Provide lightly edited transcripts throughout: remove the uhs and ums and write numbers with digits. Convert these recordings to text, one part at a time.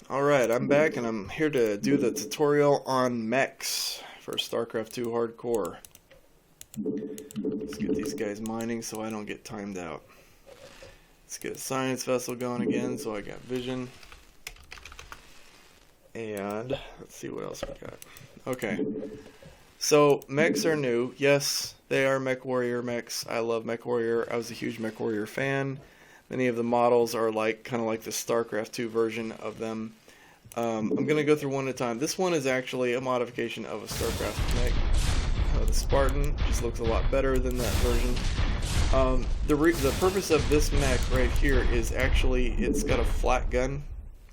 Alright, I'm back and I'm here to do the tutorial on mechs for Starcraft 2 Hardcore. Let's get these guys mining so I don't get timed out. Let's get a science vessel going again so I got vision. And let's see what else we got. Okay, so mechs are new. Yes, they are Mech Warrior mechs. I love Mech Warrior. I was a huge Mech Warrior fan. Many of the models are kind of like the Starcraft 2 version of them. I'm going to go through one at a time. This one is actually a modification of a Starcraft mech. The Spartan just looks a lot better than that version. The purpose of this mech right here is actually it's got a flat gun,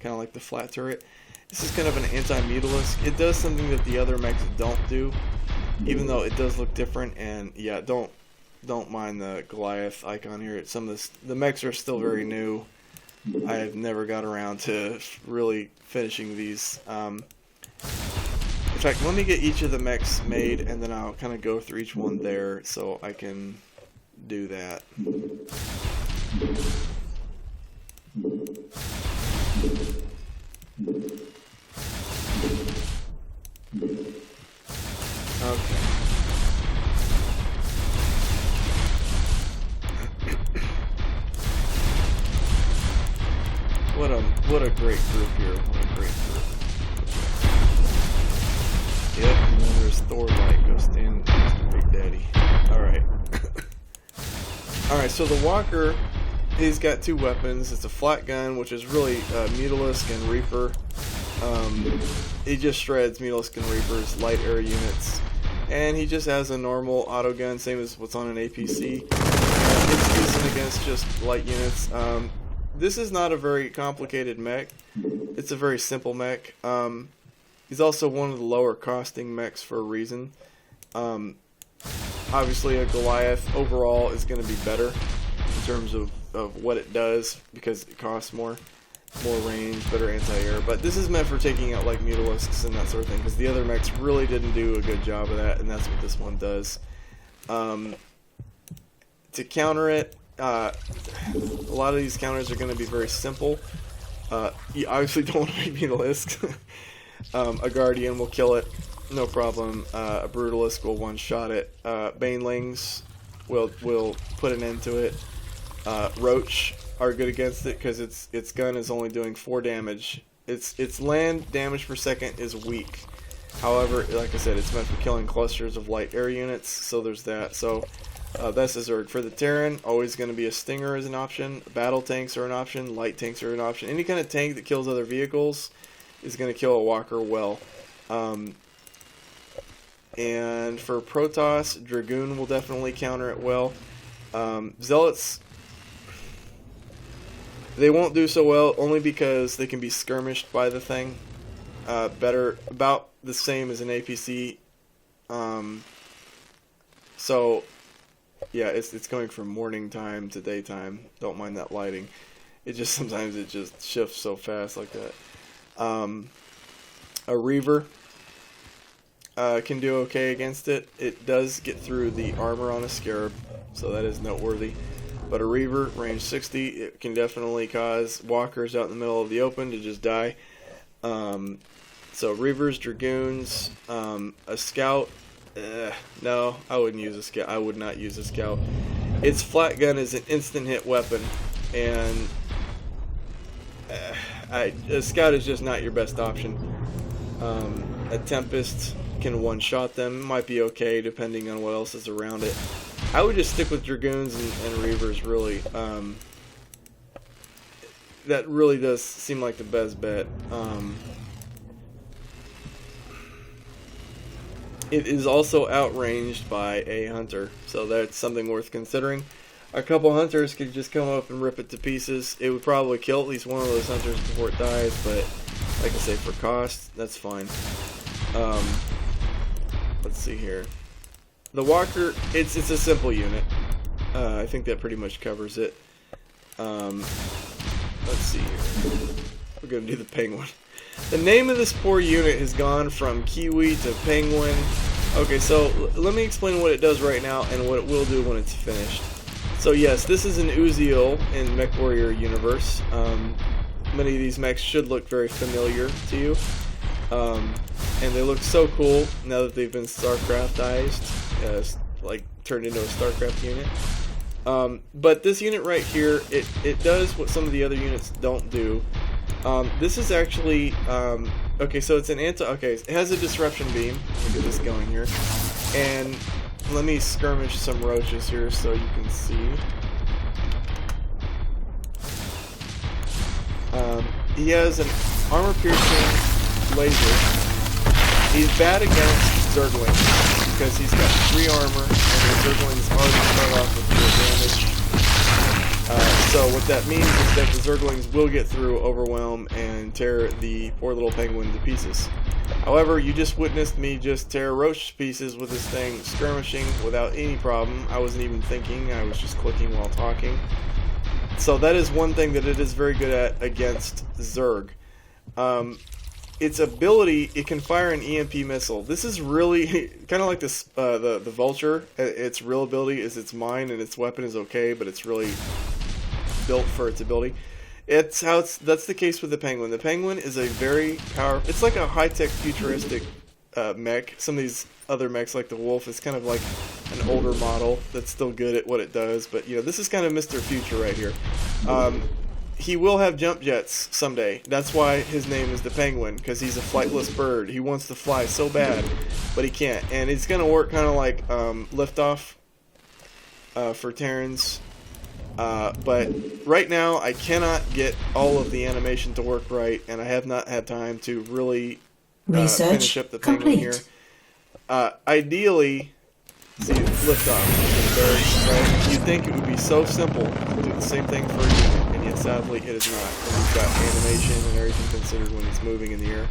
kind of like the flat turret. This is kind of an anti-mutalisk. It does something that the other mechs don't do, even though it does look different. And yeah, don't mind the Goliath icon here. Some of the mechs are still very new. I have never got around to really finishing these. In fact, let me get each of the mechs made, and then I'll kind of go through each one there so I can do that. Okay. What a great group here. What a great group. Yep, and then there's Thor light. Go stand Mr. Big Daddy. Alright. Alright, so the Walker, he's got two weapons. It's a flat gun, which is really Mutalisk and Reaper. He just shreds Mutalisk and Reaper's light air units. And he just has a normal auto gun, same as what's on an APC. It's decent against just light units. This is not a very complicated mech. It's a very simple mech. He's also one of the lower costing mechs for a reason. Obviously a Goliath overall is going to be better in terms of what it does because it costs more range, better anti-air. But this is meant for taking out like Mutalisks and that sort of thing because the other mechs really didn't do a good job of that, and that's what this one does. To counter it, a lot of these counters are going to be very simple. You obviously don't want to be Mutalisk. A Guardian will kill it, no problem. A Brutalisk will one-shot it. Banelings will put an end to it. Roach are good against it because its gun is only doing 4 damage. Its land damage per second is weak. However, like I said, it's meant for killing clusters of light air units, so there's that. So that's a Zerg. For the Terran, always going to be a Stinger as an option. Battle tanks are an option. Light tanks are an option. Any kind of tank that kills other vehicles is going to kill a Walker well. And for Protoss, Dragoon will definitely counter it well. Zealots, they won't do so well only because they can be skirmished by the thing. About the same as an APC. So yeah, it's going from morning time to daytime. Don't mind that lighting. Sometimes it just shifts so fast like that. A Reaver can do okay against it. It does get through the armor on a Scarab, so that is noteworthy. But a Reaver, range 60, it can definitely cause walkers out in the middle of the open to just die. So Reavers, Dragoons, a Scout. No, I wouldn't use a Scout. I would not use a Scout. Its flat gun is an instant hit weapon, and a Scout is just not your best option. A Tempest can one-shot them. Might be okay depending on what else is around it. I would just stick with Dragoons and Reavers, really. That really does seem like the best bet. It is also outranged by a Hunter, so that's something worth considering. A couple Hunters could just come up and rip it to pieces. It would probably kill at least one of those Hunters before it dies, but like I say, for cost, that's fine. Let's see here. The Walker, it's a simple unit. I think that pretty much covers it. Let's see here. We're going to do the Penguin. The name of this poor unit has gone from Kiwi to Penguin. Okay, so let me explain what it does right now and what it will do when it's finished. So yes, this is an Uziel in MechWarrior universe. many of these mechs should look very familiar to you. And they look so cool now that they've been Starcraftized, like turned into a Starcraft unit. But this unit right here, it does what some of the other units don't do. This is actually, okay, so it's an okay, it has a disruption beam. Let me get this going here. And let me skirmish some roaches here so you can see. He has an armor-piercing laser. He's bad against Zerglings because he's got 3 armor, and the Zerglings already start off with 4 damage. So what that means is that the Zerglings will get through, overwhelm, and tear the poor little penguin to pieces. However, you just witnessed me just tear a roach to pieces with this thing skirmishing without any problem. I wasn't even thinking, I was just clicking while talking. So that is one thing that it is very good at against Zerg. Its ability, it can fire an EMP missile. This is really kind of like this, the Vulture. Its real ability is its mine, and its weapon is okay, but it's really built for its ability. That's the case with the Penguin. The Penguin is a very powerful. It's like a high-tech, futuristic mech. Some of these other mechs, like the Wolf, is kind of like an older model that's still good at what it does. But you know, this is kind of Mr. Future right here. He will have jump jets someday. That's why his name is the Penguin, because he's a flightless bird. He wants to fly so bad, but he can't. And it's going to work kind of like liftoff for Terrans. But right now, I cannot get all of the animation to work right, and I have not had time to really finish up the Penguin here. Ideally, see, liftoff, right? You'd think it would be so simple to do the same thing for a unit, and yet sadly it is not. And he's got animation and everything considered when he's moving in the air.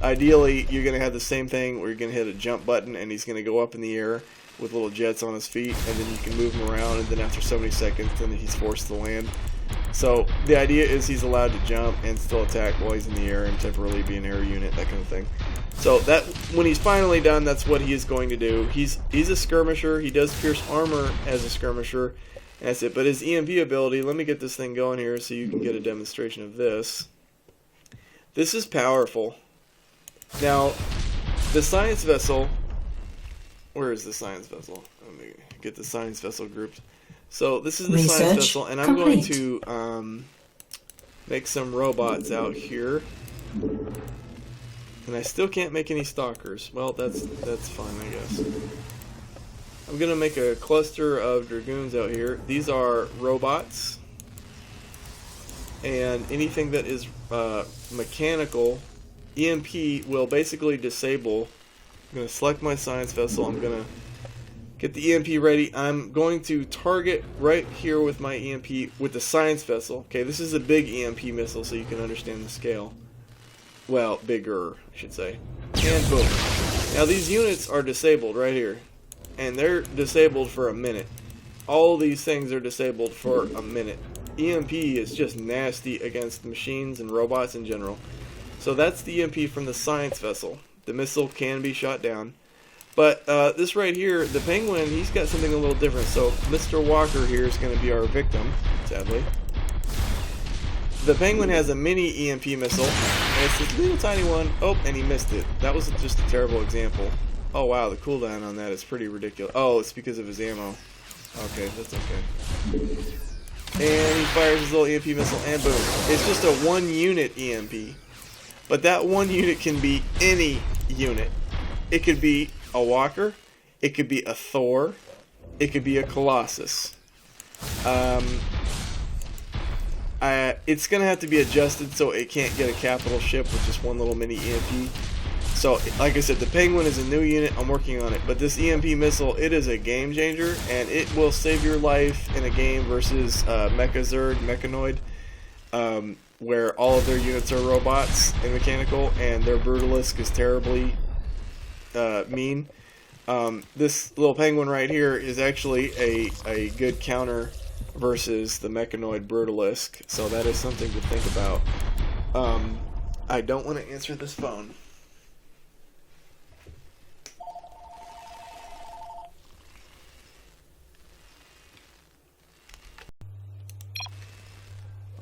Ideally, you're going to have the same thing where you're going to hit a jump button, and he's going to go up in the air with little jets on his feet, and then you can move him around, and then after so many seconds, then he's forced to land. So the idea is he's allowed to jump and still attack while he's in the air and temporarily be an air unit, that kind of thing. So that when he's finally done, that's what he is going to do. He's a skirmisher. He does pierce armor as a skirmisher. That's it. But his EMP ability, let me get this thing going here so you can get a demonstration of this. This is powerful. Now, the science vessel. Where is the science vessel? Let me get the science vessel grouped. So this is the science vessel, and I'm going to make some robots out here. And I still can't make any stalkers. Well, that's fine, I guess. I'm going to make a cluster of dragoons out here. These are robots. And anything that is mechanical, EMP will basically disable. I'm going to select my science vessel. I'm going to get the EMP ready. I'm going to target right here with my EMP with the science vessel. Okay, this is a big EMP missile so you can understand the scale. Well, bigger, I should say. And boom. Now these units are disabled right here. And they're disabled for a minute. All these things are disabled for a minute. EMP is just nasty against machines and robots in general. So that's the EMP from the science vessel. The missile can be shot down. But this right here, the Penguin, he's got something a little different. So Mr. Walker here is going to be our victim, sadly. The Penguin has a mini EMP missile, and it's this little tiny one. Oh, and he missed it. That was just a terrible example. Oh wow, the cooldown on that is pretty ridiculous. Oh, it's because of his ammo. Okay, that's okay. And he fires his little EMP missile, and boom. It's just a 1-unit EMP. But that 1 unit can be any unit. It could be a Walker. It could be a Thor. It could be a Colossus. It's going to have to be adjusted so it can't get a capital ship with just one little mini EMP. So, like I said, the Penguin is a new unit. I'm working on it. But this EMP missile, it is a game changer, and it will save your life in a game versus Mechazerg, Mechanoid, where all of their units are robots and mechanical, and their Brutalisk is terribly mean. This little Penguin right here is actually a good counter versus the Mechanoid Brutalisk, so that is something to think about. I don't want to answer this phone.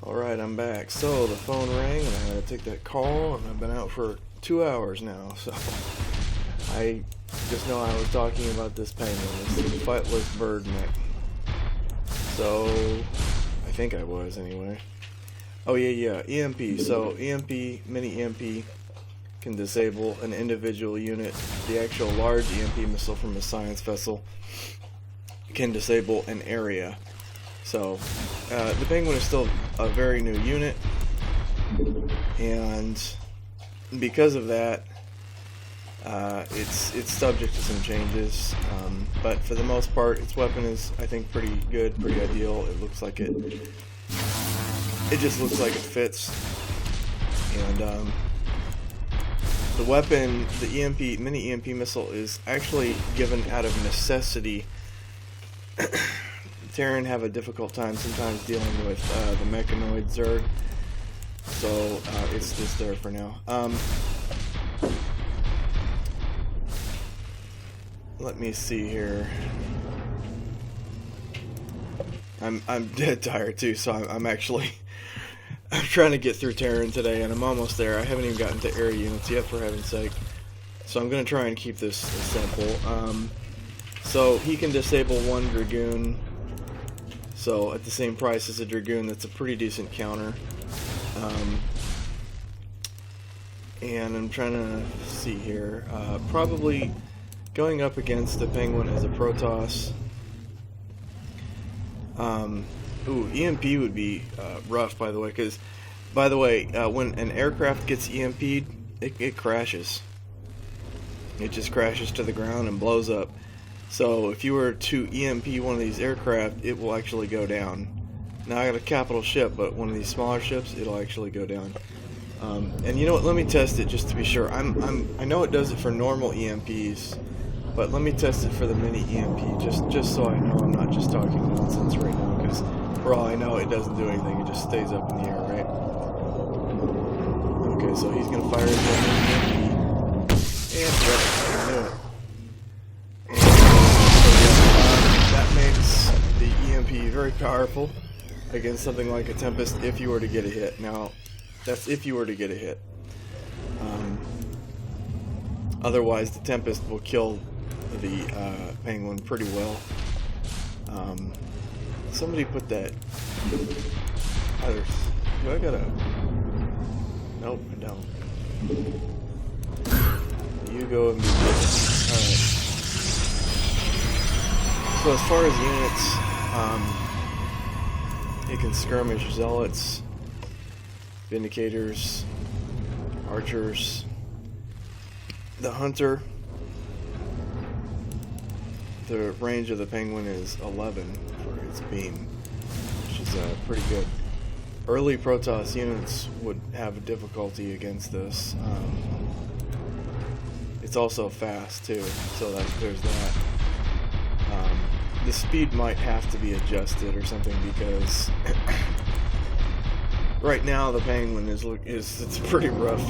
Alright, I'm back. So, the phone rang and I had to take that call, and I've been out for 2 hours now, so I just know I was talking about this penguin, this flightless bird neck. So, I think I was anyway. Oh yeah, EMP. So, EMP, mini EMP can disable an individual unit. The actual large EMP missile from a science vessel can disable an area. So, the Penguin is still a very new unit, and because of that, it's subject to some changes, but for the most part, its weapon is, I think, pretty good, pretty ideal. It looks like it just looks like it fits, and the weapon, the EMP, mini EMP missile, is actually given out of necessity. Terran have a difficult time sometimes dealing with the mechanoid Zerg, so it's just there for now. Let me see here. I'm dead tired too, so I'm actually I'm trying to get through Terran today, and I'm almost there. I haven't even gotten to area units yet, for heaven's sake. So I'm gonna try and keep this simple. So he can disable one Dragoon. So at the same price as a Dragoon, that's a pretty decent counter. And I'm trying to see here. Probably going up against the Penguin as a Protoss. Ooh, EMP would be rough, by the way, because, by the way, when an aircraft gets EMP'd, it crashes. It just crashes to the ground and blows up. So if you were to EMP one of these aircraft, it will actually go down. Now I got a capital ship, but one of these smaller ships, it'll actually go down. And you know what? Let me test it just to be sure. I know it does it for normal EMPs, but let me test it for the mini EMP just so I know I'm not just talking nonsense right now. Because for all I know, it doesn't do anything. It just stays up in the air, right? Okay, so he's gonna fire his EMP, and I knew it. That makes the EMP very powerful against something like a Tempest if you were to get a hit. Now, that's if you were to get a hit. Otherwise, the Tempest will kill the Penguin pretty well. Somebody put that... Do I gotta... Nope, I don't. You go and be good. Alright. So as far as units, it can skirmish Zealots, Vindicators, Archers, the Hunter. The range of the Penguin is 11 for its beam, which is pretty good. Early Protoss units would have a difficulty against this. It's also fast too, so there's that. The speed might have to be adjusted or something, because right now the Penguin it's pretty rough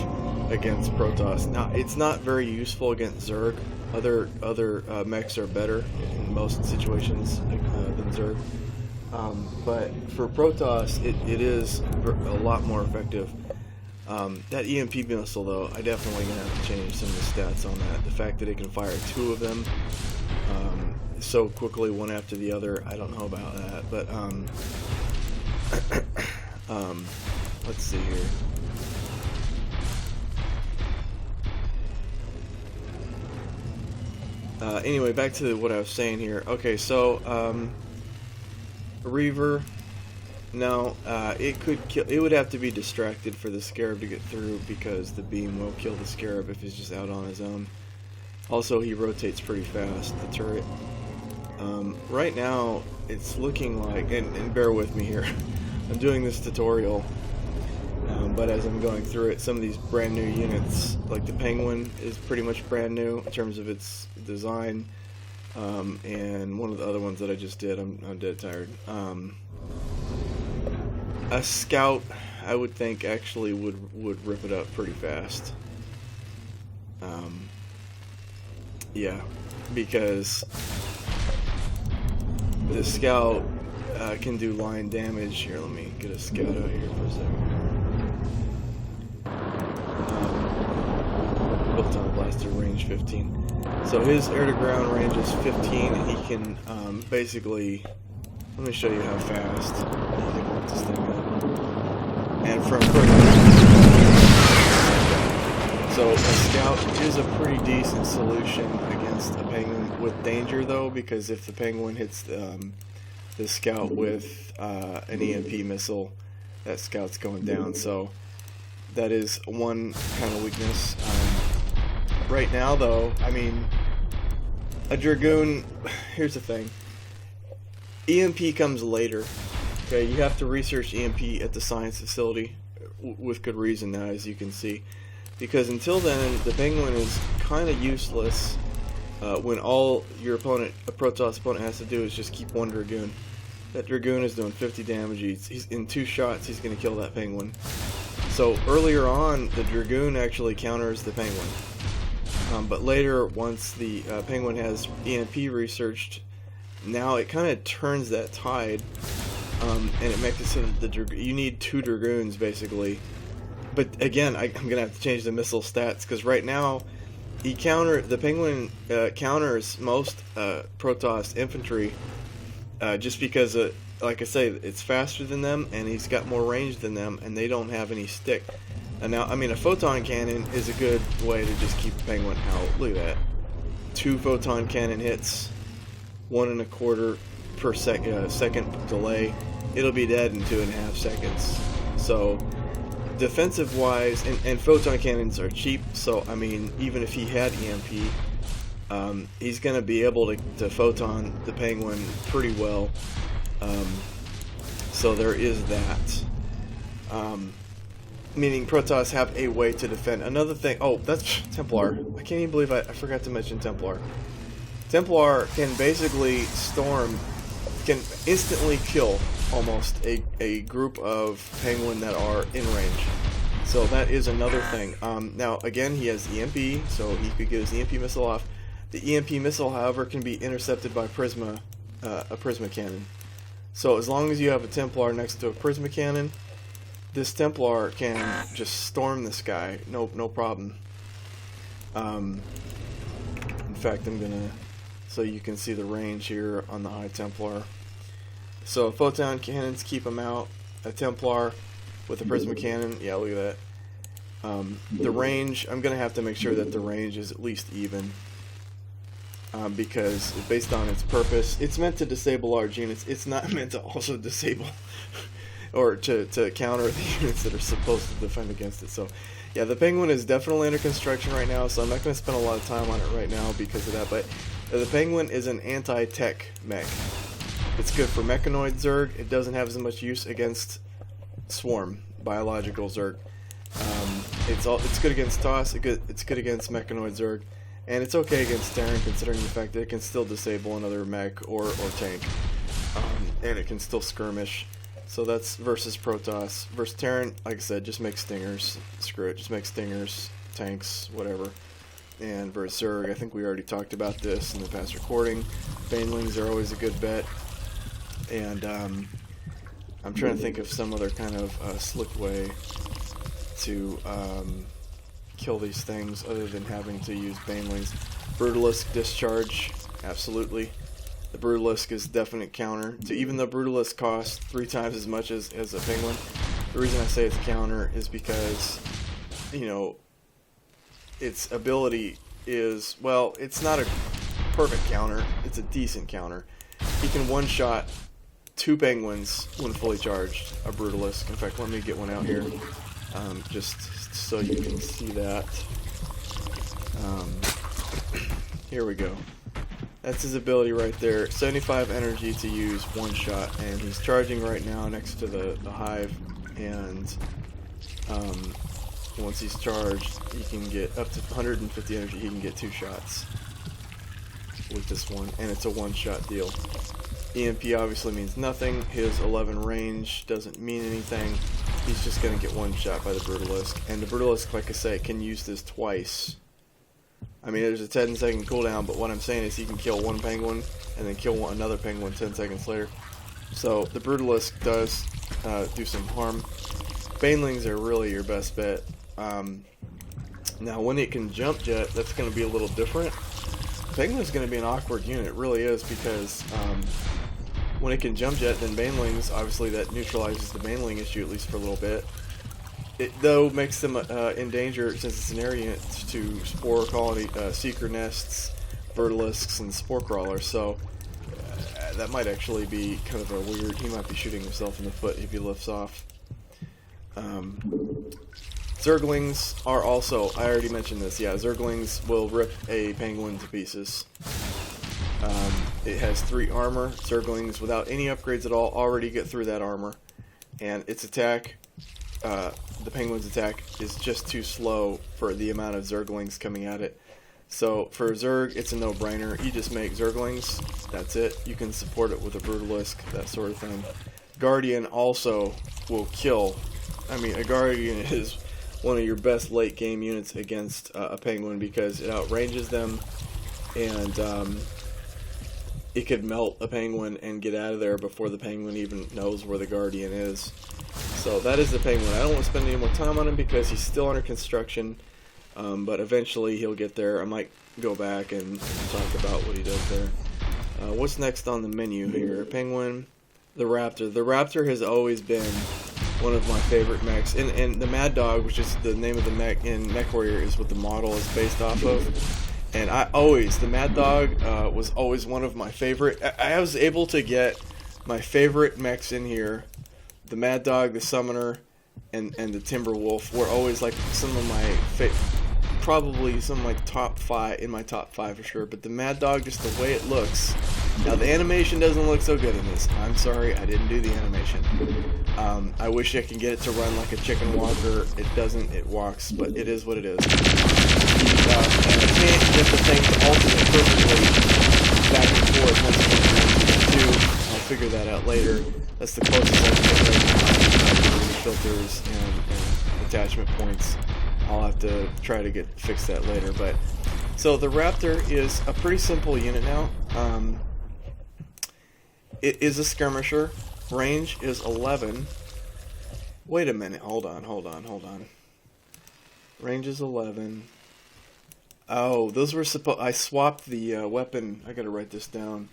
against Protoss. Now it's not very useful against Zerg. Other mechs are better in most situations than Zerg. But for Protoss, it is a lot more effective. That EMP missile, though, I definitely gonna have to change some of the stats on that. The fact that it can fire 2 of them so quickly, one after the other, I don't know about that. But let's see here. Anyway, back to what I was saying here. Okay, so Reaver. No, it could kill. It would have to be distracted for the Scarab to get through, because the beam will kill the Scarab if he's just out on his own. Also, he rotates pretty fast, the turret. Right now, it's looking like, and bear with me here, I'm doing this tutorial, but as I'm going through it, some of these brand new units, like the Penguin, is pretty much brand new in terms of its design, and one of the other ones that I just did, I'm dead tired. A Scout, I would think, actually would rip it up pretty fast. Yeah, because the Scout, can do line damage. Here, let me get a scout out here for a second. Photon blaster range 15. So his air-to-ground range is 15, and he can basically... Let me show you how fast he can lift this thing up. And from so a scout is a pretty decent solution against a penguin with danger, though, because if the penguin hits the scout with an EMP missile, that scout's going down. So that is one kind of weakness. Right now, though, I mean, a Dragoon, here's the thing. EMP comes later. Okay, you have to research EMP at the science facility with good reason now, as you can see. Because until then, the penguin is kind of useless when all your opponent, a Protoss opponent, has to do is just keep one Dragoon. That Dragoon is doing 50 damage. He's in 2 shots, he's going to kill that penguin. So earlier on, the Dragoon actually counters the penguin. But later, once the penguin has EMP researched, now it kind of turns that tide, and it makes it so that you need 2 Dragoons basically. But again, I'm gonna have to change the missile stats, because right now the penguin counters most Protoss infantry just because, like I say, it's faster than them, and he's got more range than them, and they don't have any stick. And now, I mean, a photon cannon is a good way to just keep a penguin out. Look at that. 2 photon cannon hits, 1 1/4 per second delay. It'll be dead in 2.5 seconds. So, defensive wise, and photon cannons are cheap, so I mean, even if he had EMP, he's going to be able to photon the penguin pretty well. So there is that. Meaning Protoss have a way to defend. Another thing, oh, that's Templar. I can't even believe I forgot to mention Templar. Templar can basically can instantly kill almost a group of penguin that are in range. So that is another thing. Now, again, he has EMP, so he could get his EMP missile off. The EMP missile, however, can be intercepted by a Prisma cannon. So as long as you have a Templar next to a Prisma cannon, this Templar can just storm this guy, no problem. In fact, I'm gonna, so you can see the range here on the High Templar. So photon cannons keep him out. A Templar with a Prisma cannon, yeah, look at that. The range, I'm gonna have to make sure that the range is at least even, because based on its purpose, it's meant to disable large units. It's not meant to also disable or to counter the units that are supposed to defend against it. So yeah, the Penguin is definitely under construction right now, so I'm not going to spend a lot of time on it right now because of that, but the Penguin is an anti-tech mech. It's good for mechanoid Zerg. It doesn't have as much use against swarm, biological Zerg. It's good against TOS, it's good against mechanoid Zerg, and it's okay against Terran considering the fact that it can still disable another mech or tank, and it can still skirmish. So that's versus Protoss. Versus Terran, like I said, just make stingers. Screw it, just make stingers, tanks, whatever. And versus Zerg, I think we already talked about this in the past recording. Banelings are always a good bet. And I'm trying to think of some other kind of slick way to kill these things other than having to use Banelings. Brutalisk discharge, absolutely. The Brutalisk is definite counter to, even though Brutalisk costs 3 times as much as a Penguin. The reason I say it's a counter is because, you know, its ability is, well, it's not a perfect counter, it's a decent counter. He can one-shot 2 Penguins when fully charged, a Brutalisk. In fact, let me get one out here, just so you can see that. Here we go. That's his ability right there. 75 energy to use one shot, and he's charging right now next to the hive, and once he's charged, he can get up to 150 energy. He can get 2 shots with this one, and it's a one-shot deal. EMP obviously means nothing. His 11 range doesn't mean anything. He's just going to get one shot by the Brutalisk, and the Brutalisk, like I say, can use this twice. I mean, there's a 10-second cooldown, but what I'm saying is he can kill one Penguin and then kill another Penguin 10 seconds later. So the Brutalisk does do some harm. Banelings are really your best bet. Now when it can jump jet, that's going to be a little different. Penguin's going to be an awkward unit, it really is, because when it can jump jet, then Banelings, obviously that neutralizes the Baneling issue at least for a little bit. It though makes them in danger, since it's an area unit, to spore colony, seeker nests, Vertalisks, and spore crawlers. So that might actually be kind of a weird. He might be shooting himself in the foot if he lifts off. Zerglings are also, I already mentioned this, yeah, Zerglings will rip a penguin to pieces. It has 3 armor. Zerglings, without any upgrades at all, already get through that armor. And its attack, the penguin's attack, is just too slow for the amount of Zerglings coming at it. So for Zerg, it's a no-brainer. You just make Zerglings, that's it. You can support it with a Brutalisk, that sort of thing. Guardian also will kill. I mean, a Guardian is one of your best late game units against a penguin, because it outranges them, and it could melt a penguin and get out of there before the penguin even knows where the Guardian is. So that is the penguin. I don't want to spend any more time on him because he's still under construction, but eventually he'll get there. I might go back and talk about what he does there. What's next on the menu here? Penguin, the Raptor. The Raptor has always been one of my favorite mechs, and the Mad Dog, which is the name of the mech in Mech Warrior, is what the model is based off of. And the Mad Dog was always one of my favorite. I was able to get my favorite mechs in here. The Mad Dog, the Summoner, and the Timberwolf were always like some of my probably some of my top 5, in my top 5 for sure. But the Mad Dog, just the way it looks. Now the animation doesn't look so good in this. I'm sorry, I didn't do the animation. I wish I could get it to run like a chicken walker. It doesn't. It walks, but it is what it is. And I can't get the thing to alternate perfectly back and forth once it gets to 2. I'll figure that out later. That's the closest I can get right now. Filters and attachment points. I'll have to try to fix that later. But so the Raptor is a pretty simple unit now. It is a skirmisher. Range is 11. Wait a minute. Hold on. Range is 11. Oh, those were supposed. I swapped the weapon. I gotta write this down.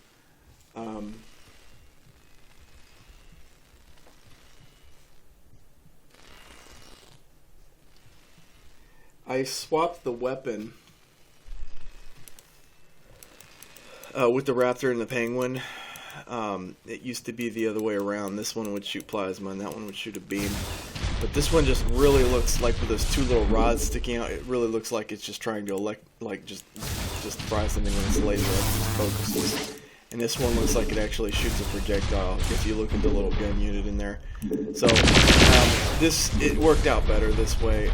I swapped the weapon with the Raptor and the Penguin. It used to be the other way around. This one would shoot plasma and that one would shoot a beam. But this one just really looks like, with those 2 little rods sticking out, it really looks like it's just trying to just fry something with its laser, like just focuses. And this one looks like it actually shoots a projectile if you look at the little gun unit in there. So it worked out better this way.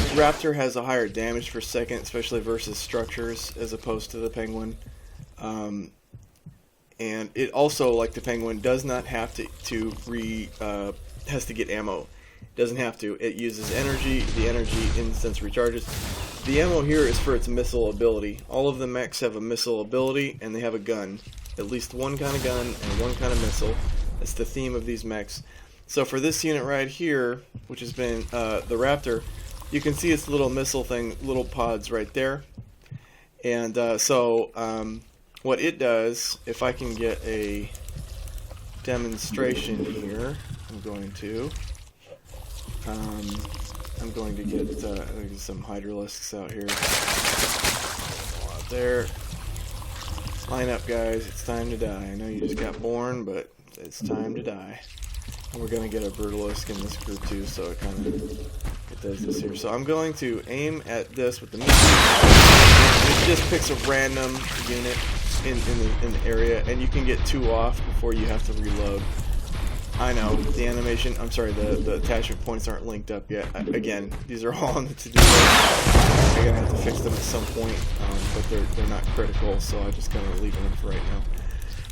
The Raptor has a higher damage per second, especially versus structures, as opposed to the Penguin. And it also, like the Penguin, does not have has to get ammo. It doesn't have to. It uses energy. The energy instance recharges. The ammo here is for its missile ability. All of the mechs have a missile ability, and they have a gun. At least one kind of gun and one kind of missile. That's the theme of these mechs. So for this unit right here, which has been the Raptor, you can see its little missile thing, little pods right there. And what it does, if I can get a demonstration here, I'm going to get some Hydralisks out here. Out there. Line up, guys. It's time to die. I know you just got born, but it's time to die. And we're going to get a Brutalisk in this group too, so it kind of does this here. So I'm going to aim at this with the missile. It just picks a random unit in the area, and you can get 2 off before you have to reload. I know, the animation, I'm sorry, the attachment points aren't linked up yet. Again, these are all on the to-do list. I'm going to have to fix them at some point, but they're not critical, so I just kind of leaving them for right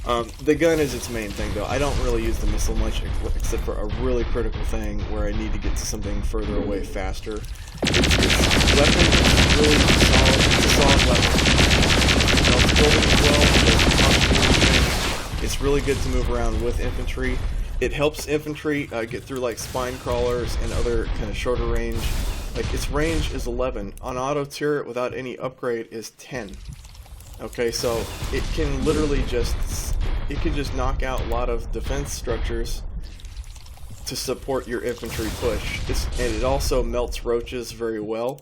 now. The gun is its main thing, though. I don't really use the missile much, except for a really critical thing where I need to get to something further away faster. Its weapon is really solid. It's a solid weapon. It's building as well. It's really good to move around with infantry. It helps infantry get through like spine crawlers and other kind of shorter range. Like its range is 11. On auto turret without any upgrade is 10. Okay, so it can literally just knock out a lot of defense structures to support your infantry push. And it also melts roaches very well.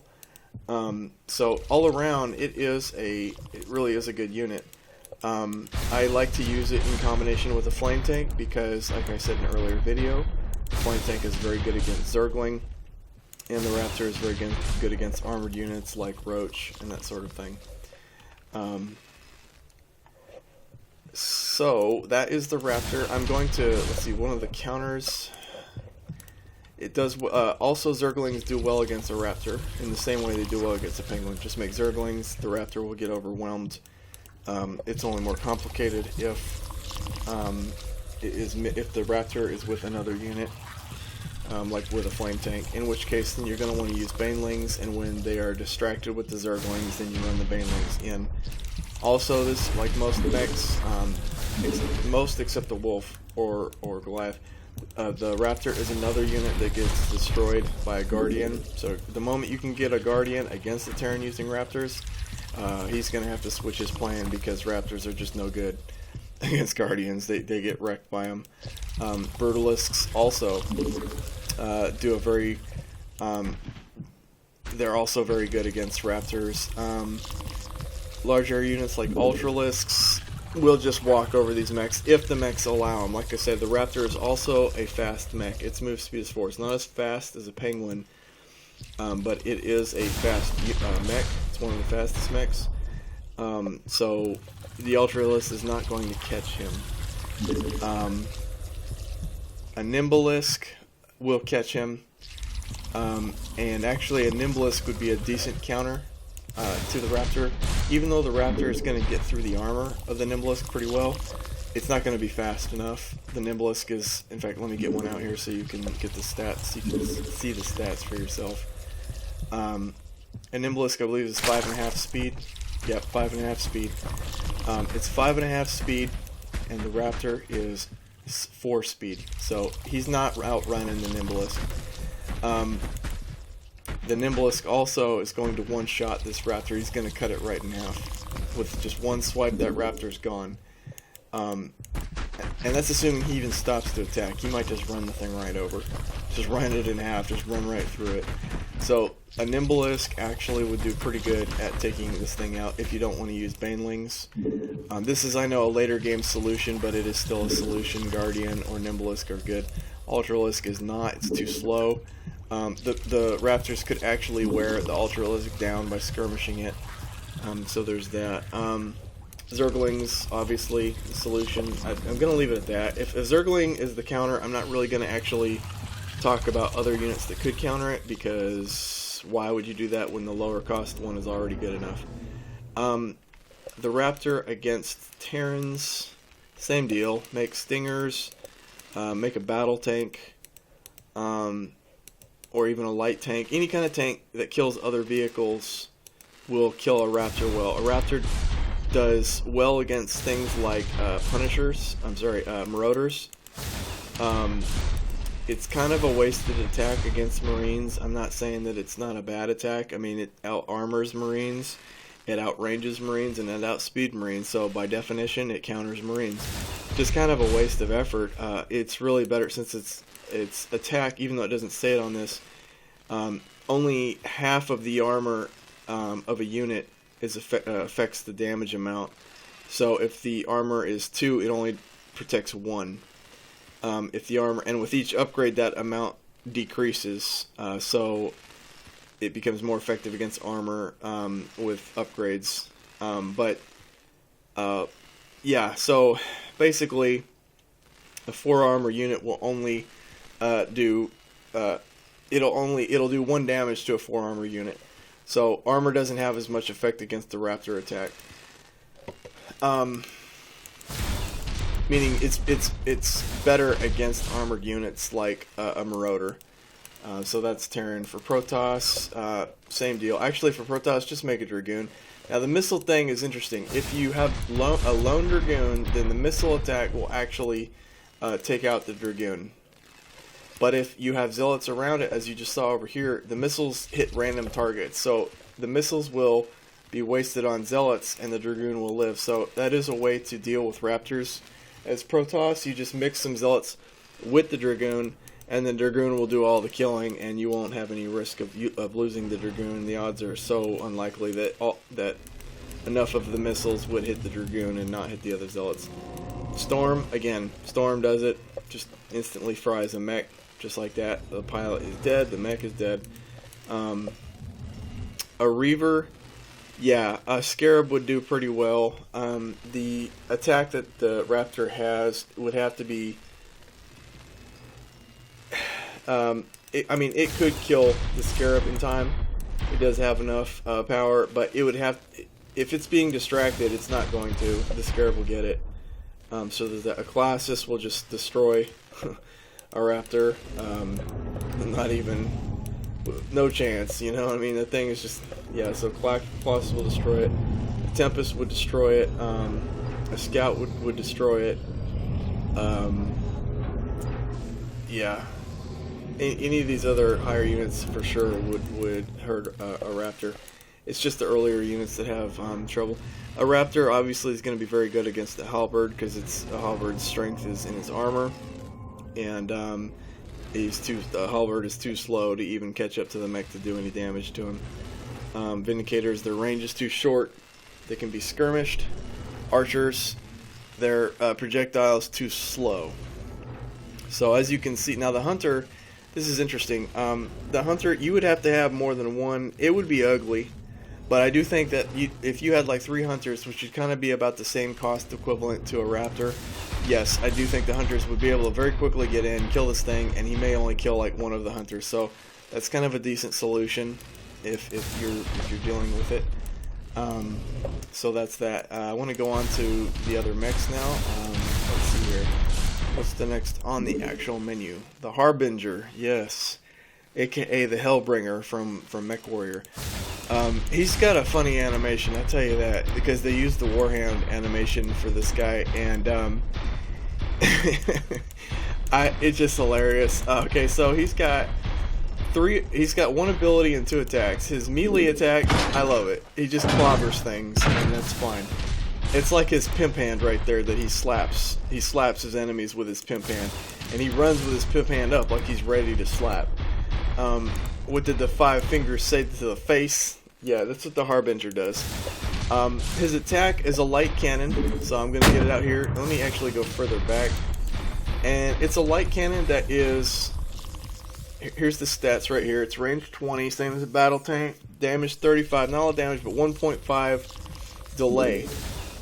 So all around, it really is a good unit. I like to use it in combination with a flame tank because, like I said in an earlier video, the flame tank is very good against Zergling, and the Raptor is very good against armored units like Roach and that sort of thing. So that is the Raptor. I'm going to, let's see, one of the counters. It does, also Zerglings do well against a Raptor in the same way they do well against a Penguin. Just make Zerglings, the Raptor will get overwhelmed. It's only more complicated if the Raptor is with another unit, like with a flame tank, in which case then you're going to want to use Banelings, and when they are distracted with the Zerglings, then you run the Banelings in. Also, this, like most mechs, most except the Wolf or Goliath, the Raptor is another unit that gets destroyed by a Guardian. So the moment you can get a Guardian against the Terran using Raptors, he's going to have to switch his plan because Raptors are just no good against Guardians. They get wrecked by them. Brutalisks also do a very... they're also very good against Raptors. Large area units like Ultralisks will just walk over these mechs if the mechs allow them. Like I said, the Raptor is also a fast mech. Its move speed is 4. It's not as fast as a Penguin, but it is a fast mech. It's one of the fastest mechs. So the Ultralisk is not going to catch him. A Nimbalisk will catch him, and actually a Nimbalisk would be a decent counter to the Raptor. Even though the Raptor is going to get through the armor of the Nimbalisk pretty well, it's not going to be fast enough. The Nimbalisk is, in fact, let me get one out here so you can get the stats. You can see the stats for yourself. A Nimbalisk, I believe, is 5.5 speed. Yep, 5.5 speed. It's 5.5 speed, and the Raptor is 4 speed. So he's not outrunning the Nimbalisk. The Nimbalisk also is going to one-shot this Raptor. He's going to cut it right in half. With just one swipe, that Raptor's gone. And that's assuming he even stops to attack. He might just run the thing right over. Just run it in half, just run right through it. So a Nimbalisk actually would do pretty good at taking this thing out if you don't want to use Banelings. This is, I know, a later game solution, but it is still a solution. Guardian or Nimbalisk are good. Ultralisk is not. It's too slow. The Raptors could actually wear the Ultralisk down by skirmishing it. So there's that. Zerglings, obviously, the solution. I'm going to leave it at that. If a Zergling is the counter, I'm not really going to actually talk about other units that could counter it, because why would you do that when the lower cost one is already good enough? The Raptor against Terrans, same deal. Make Stingers, make a battle tank, or even a light tank. Any kind of tank that kills other vehicles will kill a Raptor well. A Raptor does well against things like Marauders. It's kind of a wasted attack against Marines. I'm not saying that it's not a bad attack. I mean, it out-armors Marines, it outranges Marines, and it outspeeds Marines. So by definition, it counters Marines. Just kind of a waste of effort. It's really better since its attack, even though it doesn't say it on this, only half of the armor of a unit affects the damage amount. So if the armor is 2, it only protects 1. If the armor, and with each upgrade, that amount decreases, so it becomes more effective against armor with upgrades. Yeah, so basically, a 4 armor unit will only do it'll do 1 damage to a 4 armor unit. So armor doesn't have as much effect against the Raptor attack. Meaning it's better against armored units like a Marauder. So that's Terran. For Protoss, same deal. Actually, for Protoss, just make a Dragoon. Now, the missile thing is interesting. If you have a lone Dragoon, then the missile attack will actually take out the Dragoon. But if you have Zealots around it, as you just saw over here, the missiles hit random targets. So the missiles will be wasted on Zealots, and the Dragoon will live. So that is a way to deal with Raptors. As Protoss, you just mix some Zealots with the Dragoon, and then Dragoon will do all the killing, and you won't have any risk of losing the Dragoon. The odds are so unlikely that enough of the missiles would hit the Dragoon and not hit the other Zealots. Storm, again, Storm does it. Just instantly fries a mech, just like that. The pilot is dead, the mech is dead. A Reaver, yeah, a Scarab would do pretty well. The attack that the Raptor has would have to be... it could kill the Scarab in time. It does have enough power, but it would have... If it's being distracted, it's not going to. The Scarab will get it. So that a Colossus will just destroy a Raptor. Not even... No chance, you know what I mean? The thing is just... Yeah, so Colossus will destroy it. A Tempest would destroy it. A Scout would destroy it. Yeah. Any of these other higher units for sure would hurt a Raptor. It's just the earlier units that have trouble. A Raptor obviously is going to be very good against the Halberd because the Halberd's strength is in its armor, and the Halberd is too slow to even catch up to the mech to do any damage to him. Vindicators, their range is too short. They can be skirmished. Archers, their projectiles too slow. So as you can see, now the Hunter, this is interesting. The Hunter, you would have to have more than one. It would be ugly, but I do think that if you had like 3 Hunters, which would kind of be about the same cost equivalent to a Raptor, yes, I do think the Hunters would be able to very quickly get in, kill this thing, and he may only kill like one of the Hunters. So that's kind of a decent solution if you're dealing with it. So that's that. I want to go on to the other mechs now. Let's see here. What's the next on the actual menu? The Harbinger, yes, aka the Hellbringer from MechWarrior. He's got a funny animation, I'll tell you that, because they used the Warhound animation for this guy, and it's just hilarious. Okay, so he's got 1 ability and 2 attacks. His melee attack, I love it. He just clobbers things, and that's fine. It's like his pimp hand right there that he slaps. He slaps his enemies with his pimp hand, and he runs with his pimp hand up like he's ready to slap. What did the 5 fingers say to the face? Yeah, that's what the Harbinger does. His attack is a light cannon, so I'm going to get it out here. Let me actually go further back. And it's a light cannon that is... Here's the stats right here. It's range 20, same as a battle tank. Damage 35, not all damage, but 1.5 delay.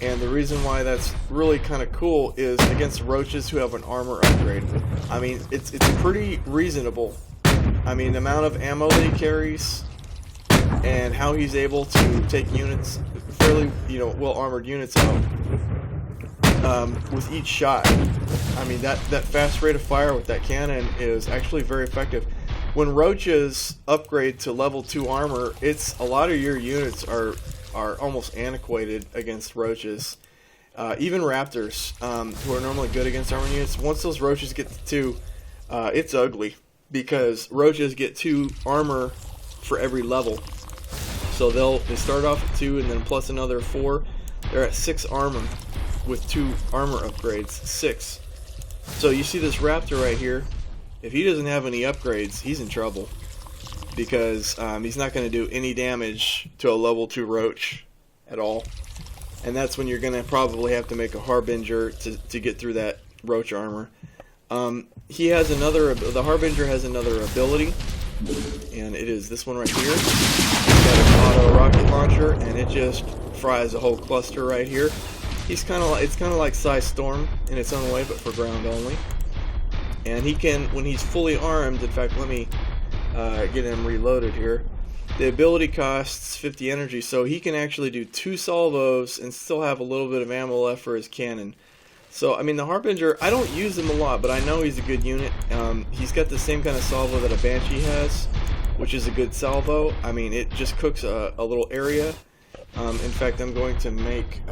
And the reason why that's really kind of cool is against roaches who have an armor upgrade. I mean, it's pretty reasonable. I mean, the amount of ammo that he carries and how he's able to take units, fairly, well-armored units out with each shot. I mean, that fast rate of fire with that cannon is actually very effective. When roaches upgrade to level 2 armor, a lot of your units are almost antiquated against roaches. Even Raptors, who are normally good against armor units, once those roaches get to 2, it's ugly, because roaches get 2 armor for every level. So they start off at 2 and then plus another 4. They're at 6 armor with 2 armor upgrades. 6. So you see this Raptor right here. If he doesn't have any upgrades, he's in trouble, because he's not going to do any damage to a level 2 roach at all. And that's when you're going to probably have to make a Harbinger to get through that roach armor. The Harbinger has another ability, and it is this one right here. He's got an auto rocket launcher, and it just fries a whole cluster right here. It's kind of like Size Storm in its own way, but for ground only. And he can, when he's fully armed, in fact, let me get him reloaded here. The ability costs 50 energy, so he can actually do 2 salvos and still have a little bit of ammo left for his cannon. So, I mean, the Harbinger, I don't use him a lot, but I know he's a good unit. He's got the same kind of salvo that a Banshee has, which is a good salvo. I mean, it just cooks a little area. In fact, I'm going to make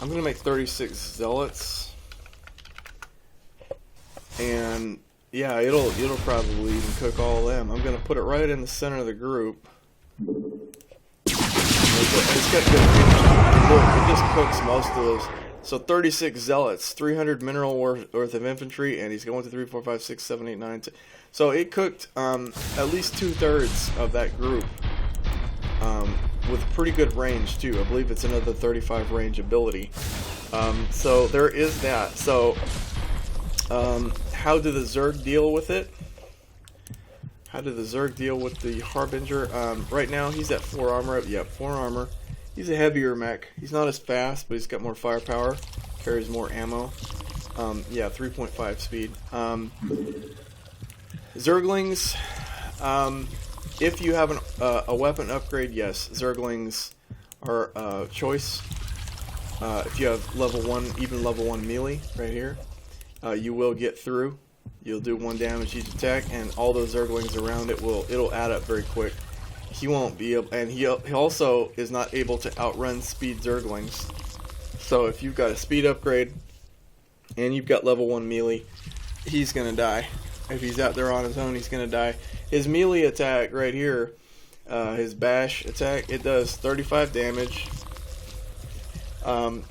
36 Zealots. And, yeah, it'll probably even cook all of them. I'm going to put it right in the center of the group. It's got good range. Look, it just cooks most of those. So 36 Zealots, 300 mineral worth of infantry, and he's going to 3, 4, 5, 6, 7, 8, 9, 10. So it cooked at least 2/3 of that group with pretty good range too. I believe it's another 35 range ability. So there is that. So how do the Zerg deal with it? How did the Zerg deal with the Harbinger? Right now he's at 4 armor. Yep, 4 armor. He's a heavier mech. He's not as fast, but he's got more firepower. Carries more ammo. Yeah, 3.5 speed. Zerglings. If you have a weapon upgrade, yes, Zerglings are a choice. If you have level 1, even level 1 melee right here, you will get through. You'll do 1 damage each attack, and all those Zerglings around it it'll add up very quick. He won't be able, and he also is not able to outrun speed Zerglings. So if you've got a speed upgrade and you've got level 1 melee, he's gonna die. If he's out there on his own, he's gonna die. His melee attack right here, his bash attack, it does 35 damage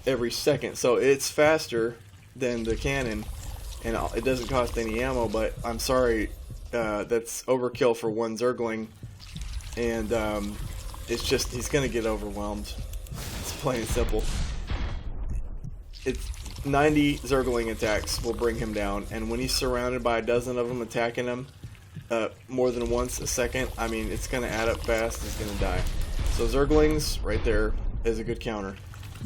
every second. So it's faster than the cannon. And it doesn't cost any ammo, but I'm sorry, that's overkill for 1 Zergling, and it's just, he's going to get overwhelmed. It's plain and simple. It's 90 Zergling attacks will bring him down, and when he's surrounded by a dozen of them attacking him more than once a second, I mean, it's going to add up fast, he's going to die. So Zerglings, right there, is a good counter.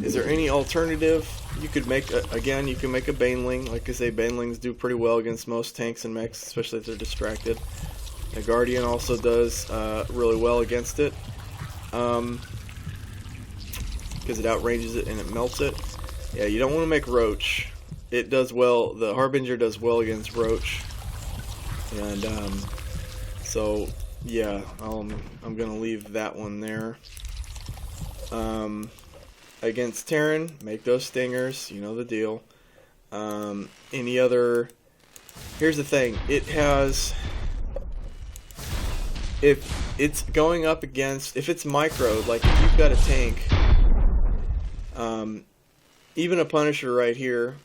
Is there any alternative? You could make, again, you can make a Baneling. Like I say, Banelings do pretty well against most tanks and mechs, especially if they're distracted. A Guardian also does really well against it, because it outranges it and it melts it. Yeah, you don't want to make Roach. It does well, the Harbinger does well against Roach. And so, yeah, I'm going to leave that one there. Against Terran, make those stingers, you know the deal. Any other... Here's the thing, it has... If it's going up against... If it's micro, like if you've got a tank, even a Punisher right here,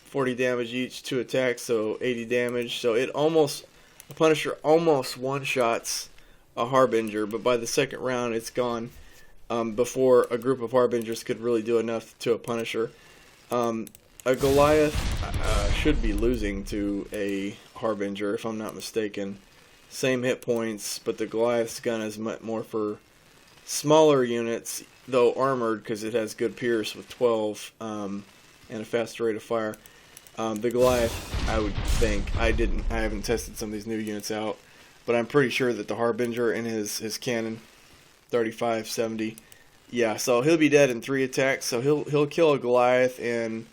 40 damage each, 2 attacks, so 80 damage. So it almost... A Punisher almost one-shots a Harbinger, but by the second round it's gone. Before a group of Harbingers could really do enough to a Punisher. A Goliath should be losing to a Harbinger, if I'm not mistaken. Same hit points, but the Goliath's gun is much more for smaller units, though armored, because it has good pierce with 12 and a faster rate of fire. The Goliath, I would think, I haven't tested some of these new units out, but I'm pretty sure that the Harbinger and his cannon, 35, 70. Yeah, so he'll be dead in 3 attacks. So he'll kill a Goliath in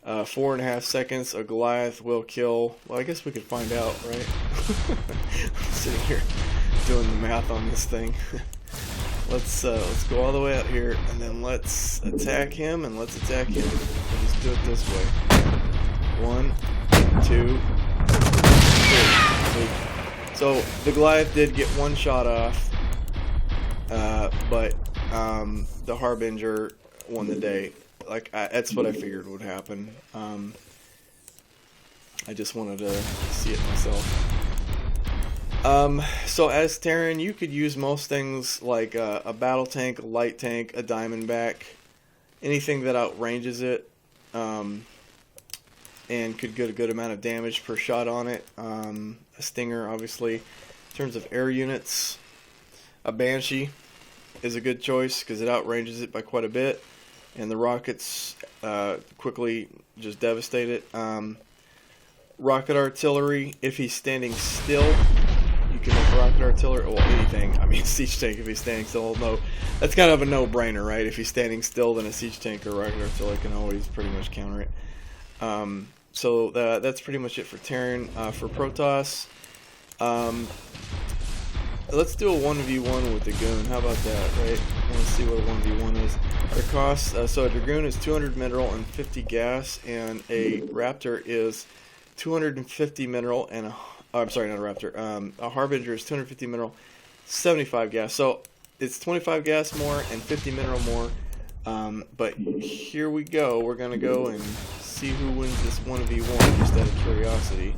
4.5 seconds. A Goliath will kill. Well, I guess we could find out, right? I'm sitting here doing the math on this thing. Let's go all the way out here, and then let's attack him, and let's attack him. We'll just do it this way. 1, 2, 3. So the Goliath did get 1 shot off. But the Harbinger won the day. Like, that's what I figured would happen. I just wanted to see it myself. So as Terran, you could use most things like a battle tank, a light tank, a diamondback, anything that outranges it, and could get a good amount of damage per shot on it. A Stinger, obviously. In terms of air units, a Banshee is a good choice because it outranges it by quite a bit, and the rockets quickly just devastate it. Rocket artillery, if he's standing still, you you can make rocket artillery, well, anything. I mean, siege tank if he's standing still, no. That's kind of a no-brainer, right? If he's standing still, then a siege tank or rocket artillery can always pretty much counter it. So that's pretty much it for Terran. For Protoss, let's do a 1v1 with the Goon. How about that, right? Let's see what a 1v1 is. Their costs, so a Dragoon is 200 mineral and 50 gas, and a Raptor is 250 mineral and I'm sorry, not a Raptor. A Harbinger is 250 mineral, 75 gas. So it's 25 gas more and 50 mineral more. But here we go. We're gonna go and see who wins this 1v1 just out of curiosity.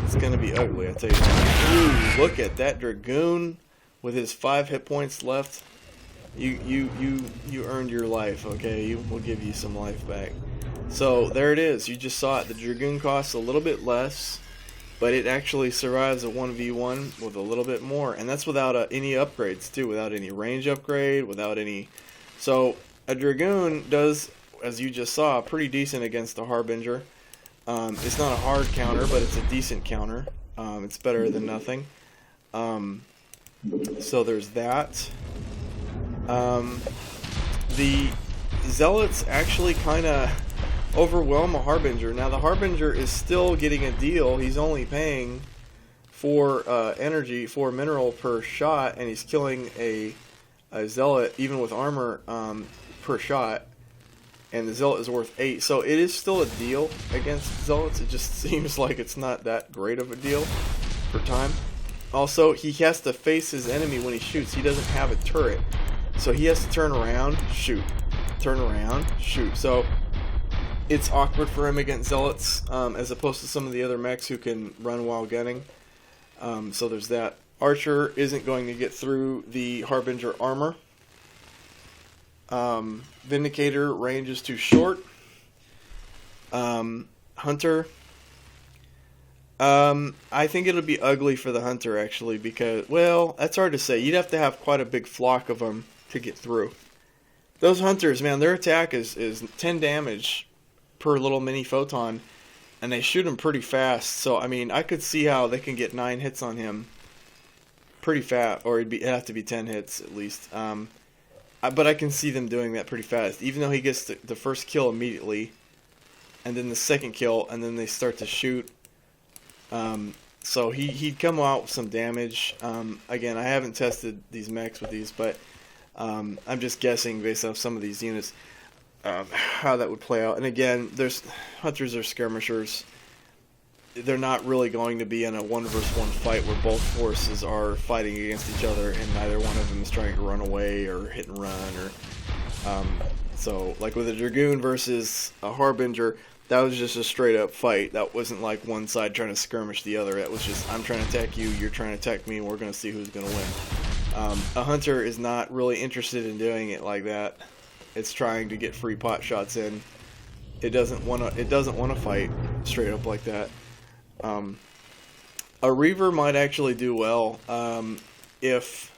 It's gonna be ugly, I tell you that. Ooh, look at that Dragoon with his 5 hit points left. You earned your life, okay? We'll give you some life back. So there it is. You just saw it. The Dragoon costs a little bit less, but it actually survives a 1v1 with a little bit more, and that's without any upgrades too, without any range upgrade, without any. So a Dragoon does, as you just saw, pretty decent against the Harbinger. It's not a hard counter, but it's a decent counter. It's better than nothing. So there's that. The Zealots actually kind of overwhelm a Harbinger. Now the Harbinger is still getting a deal. He's only paying 4 energy, 4 mineral per shot, and he's killing a Zealot even with armor per shot. And the Zealot is worth 8, so it is still a deal against Zealots. It just seems like it's not that great of a deal for time. Also, he has to face his enemy when he shoots. He doesn't have a turret, so he has to turn around, shoot, turn around, shoot. So it's awkward for him against Zealots, as opposed to some of the other mechs who can run while gunning. So there's that. Archer isn't going to get through the Harbinger armor. Vindicator range is too short. Hunter. I think it'll be ugly for the Hunter actually because, well, that's hard to say. You'd have to have quite a big flock of them to get through. Those Hunters, man, their attack is 10 damage per little mini photon, and they shoot him pretty fast. So I mean, I could see how they can get 9 hits on him pretty fast, or it'd have to be 10 hits at least. But I can see them doing that pretty fast, even though he gets the first kill immediately, and then the second kill, and then they start to shoot. So he'd come out with some damage. Again, I haven't tested these mechs with these, but I'm just guessing based off some of these units how that would play out. And again, Hunters are skirmishers. They're not really going to be in a 1-versus-1 fight where both forces are fighting against each other and neither one of them is trying to run away or hit and run. So like with a Dragoon versus a Harbinger, that was just a straight up fight. That wasn't like one side trying to skirmish the other. That was just, I'm trying to attack you, you're trying to attack me, and we're going to see who's going to win. A Hunter is not really interested in doing it like that. It's trying to get free pot shots in. It doesn't want to fight straight up like that. A Reaver might actually do well if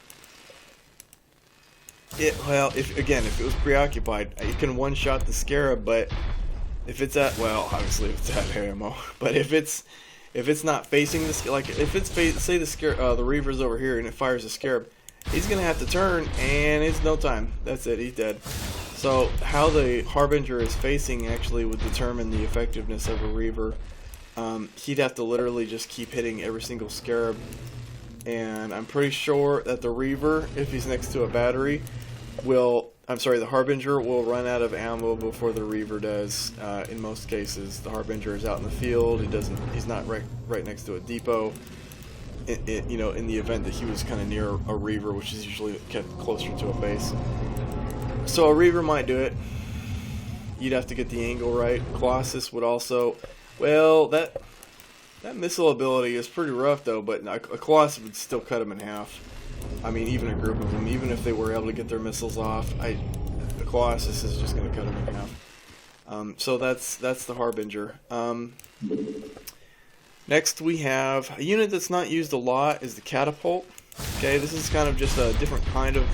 it was preoccupied. You can one-shot the Scarab, but if it's at, well, obviously if it's at ammo, but if it's not facing this, like if it's say the Reaver's over here and it fires a Scarab, he's gonna have to turn and it's no time. That's it, he's dead. So how the Harbinger is facing actually would determine the effectiveness of a Reaver. He'd have to literally just keep hitting every single Scarab, and I'm pretty sure that the Reaver, if he's next to a battery, the Harbinger will run out of ammo before the Reaver does. In most cases, the Harbinger is out in the field. He's not right next to a depot. In the event that he was kind of near a Reaver, which is usually kept closer to a base. So a Reaver might do it. You'd have to get the angle right. Colossus would also. Well, that missile ability is pretty rough though, but a Colossus would still cut him in half. I mean, even a group of them, even if they were able to get their missiles off, the Colossus is just going to cut them in half. So that's the Harbinger. Next we have a unit that's not used a lot is the Catapult. Okay, this is kind of just a different kind of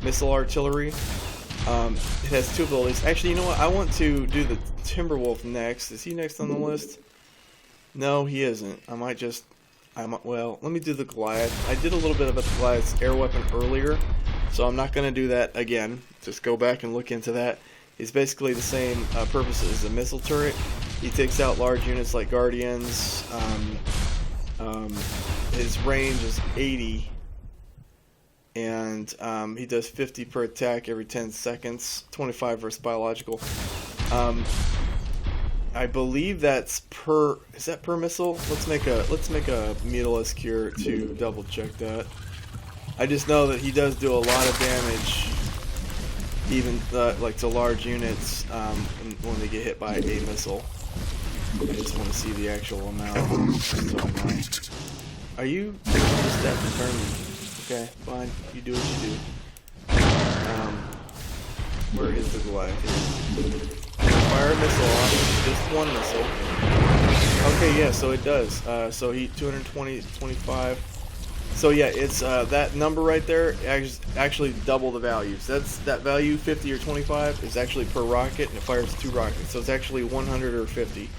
missile artillery. It has 2 abilities. Actually, you know what? I want to do the Timberwolf next. Is he next on the list? No, he isn't. I might just Well, let me do the Goliath. I did a little bit about the Goliath's air weapon earlier, so I'm not going to do that again. Just go back and look into that. It's basically the same purpose as the missile turret. He takes out large units like Guardians. His range is 80, and he does 50 per attack every 10 seconds, 25 versus biological. I believe that's per. Is that per missile? Let's make a Mutalisk here to double check that. I just know that he does do a lot of damage, even like to large units when they get hit by a missile. I just want to see the actual amount. So I know. Are you just that determined? Okay, fine. You do what you do. Where is the Goliath here? Fire a missile off, just one missile. Okay, yeah, so it does. So he 220, 25. So yeah, it's that number right there actually double the values. That value 50 or 25 is actually per rocket, and it fires 2 rockets. So it's actually 100 or 50.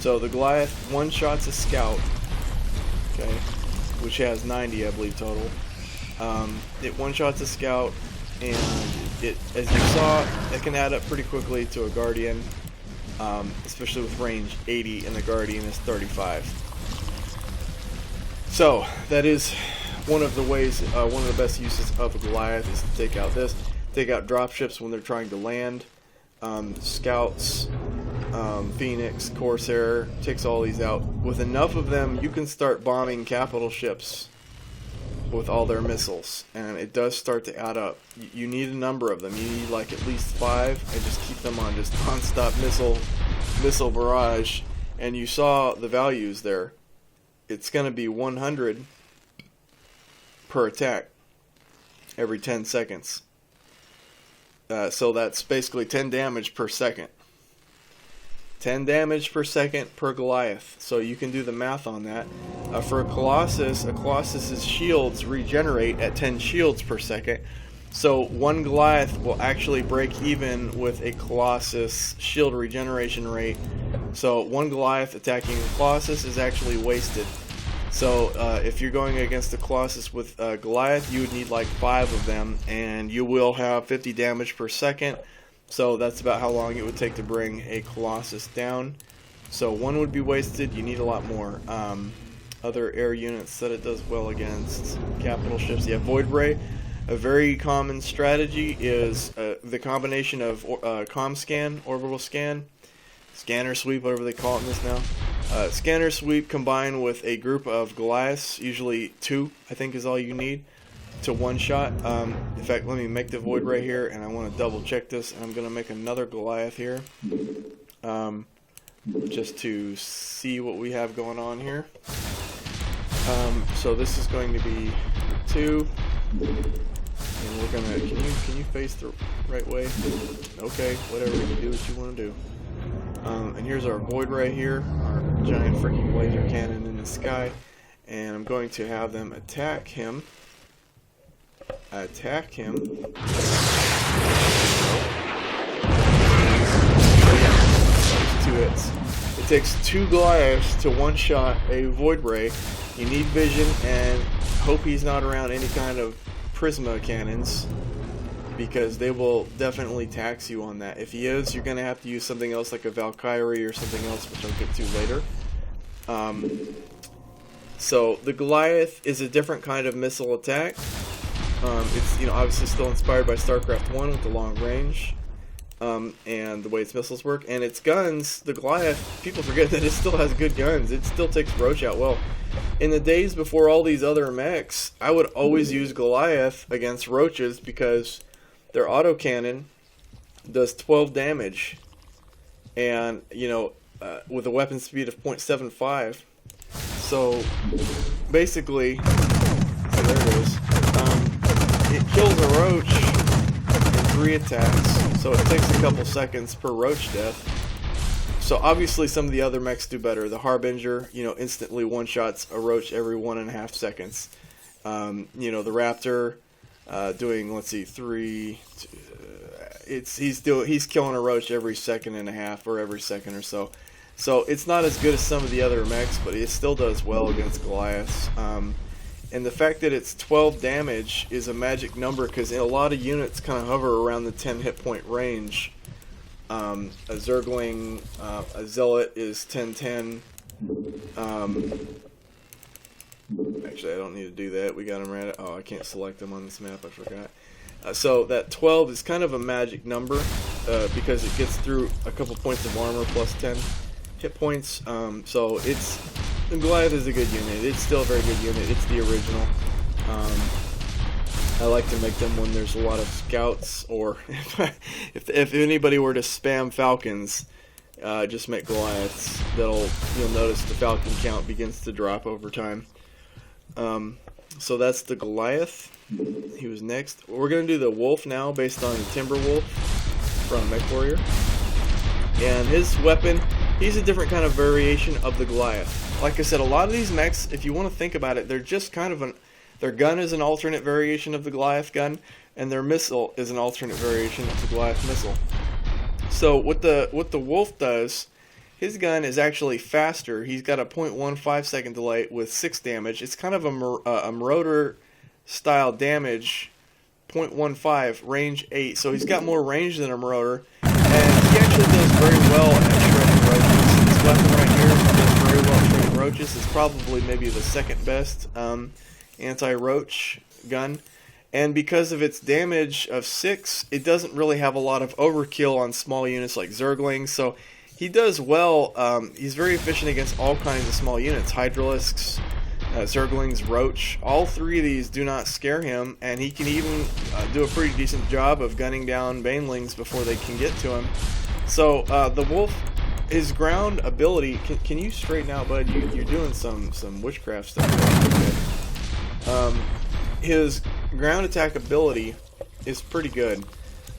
So the Goliath one-shots a scout, okay, which has 90, I believe, total. It one-shots a scout, and it, as you saw, it can add up pretty quickly to a Guardian, especially with range 80, and the Guardian is 35. So that is one of the ways, one of the best uses of a Goliath is to take out this, take out dropships when they're trying to land, scouts, Phoenix, Corsair, takes all these out. With enough of them, you can start bombing capital ships with all their missiles, and it does start to add up. You need a number of them. You need like at least 5, and just keep them on just non-stop missile barrage. And you saw the values there. It's going to be 100 per attack every 10 seconds. So that's basically 10 damage per second. 10 damage per second per Goliath. So you can do the math on that. For a Colossus's shields regenerate at 10 shields per second. So one Goliath will actually break even with a Colossus shield regeneration rate. So one Goliath attacking a Colossus is actually wasted. So if you're going against a Colossus with Goliath, you would need like 5 of them, and you will have 50 damage per second. So that's about how long it would take to bring a Colossus down. So one would be wasted. You need a lot more. Other air units that it does well against. Capital ships. Yeah, Void Ray. A very common strategy is the combination of comm scan, orbital scan, scanner sweep, whatever they call it in this now. Scanner sweep combined with a group of Goliaths, usually 2, I think is all you need, to one shot. In fact, let me make the Void Ray here, and I want to double check this, and I'm going to make another Goliath here, just to see what we have going on here. So this is going to be 2, and we're going to, can you face the right way? Okay, whatever, you do what you want to do. And here's our Void Ray here, our giant freaking laser cannon in the sky, and I'm going to have them attack him. Two hits. It takes 2 Goliaths to one-shot a Void Ray. You need vision, and hope he's not around any kind of Prisma cannons, because they will definitely tax you on that. If he is, you're going to have to use something else like a Valkyrie or something else, which I'll get to later. So the Goliath is a different kind of missile attack. It's obviously still inspired by Starcraft 1 with the long range and the way its missiles work. And its guns, the Goliath, people forget that it still has good guns. It still takes Roach out well. In the days before all these other mechs, I would always use Goliath against Roaches because their autocannon does 12 damage, and with a weapon speed of 0.75. So basically, so there it is. It kills a Roach in 3 attacks, so it takes a couple seconds per Roach death. So obviously some of the other mechs do better. The Harbinger, instantly one-shots a Roach every 1.5 seconds. The Raptor, doing, let's see, 3. He's killing a Roach every 1.5 seconds or every second or so. So it's not as good as some of the other mechs, but it still does well against Goliaths. And the fact that it's 12 damage is a magic number, because a lot of units kind of hover around the 10 hit point range. A Zergling, a Zealot is 10-10. Actually, I don't need to do that. We got them right. Oh, I can't select them on this map. I forgot. So that 12 is kind of a magic number because it gets through a couple points of armor plus 10 hit points. So Goliath is a good unit. It's still a very good unit. It's the original. I like to make them when there's a lot of scouts, or if anybody were to spam Falcons, just make Goliaths. You'll notice the Falcon count begins to drop over time. So that's the Goliath. He was next. We're going to do the Wolf now, based on the Timberwolf from MechWarrior. And his weapon, he's a different kind of variation of the Goliath. Like I said, a lot of these mechs, if you want to think about it, they're just kind of their gun is an alternate variation of the Goliath gun, and their missile is an alternate variation of the Goliath missile. So what the Wolf does, his gun is actually faster. He's got a 0.15 second delay with 6 damage. It's kind of a Marauder style damage, 0.15, range 8. So he's got more range than a Marauder, and he actually does very well at shredding roaches. This weapon right here does very well at shredding roaches. It's probably maybe the second best anti-roach gun. And because of its damage of 6, it doesn't really have a lot of overkill on small units like Zerglings. So he does well. He's very efficient against all kinds of small units. Hydralisks, Zerglings, Roach. All 3 of these do not scare him, and he can even do a pretty decent job of gunning down Banelings before they can get to him. So the Wolf, his ground ability, can you straighten out, bud? You're doing some witchcraft stuff. Okay. His ground attack ability is pretty good.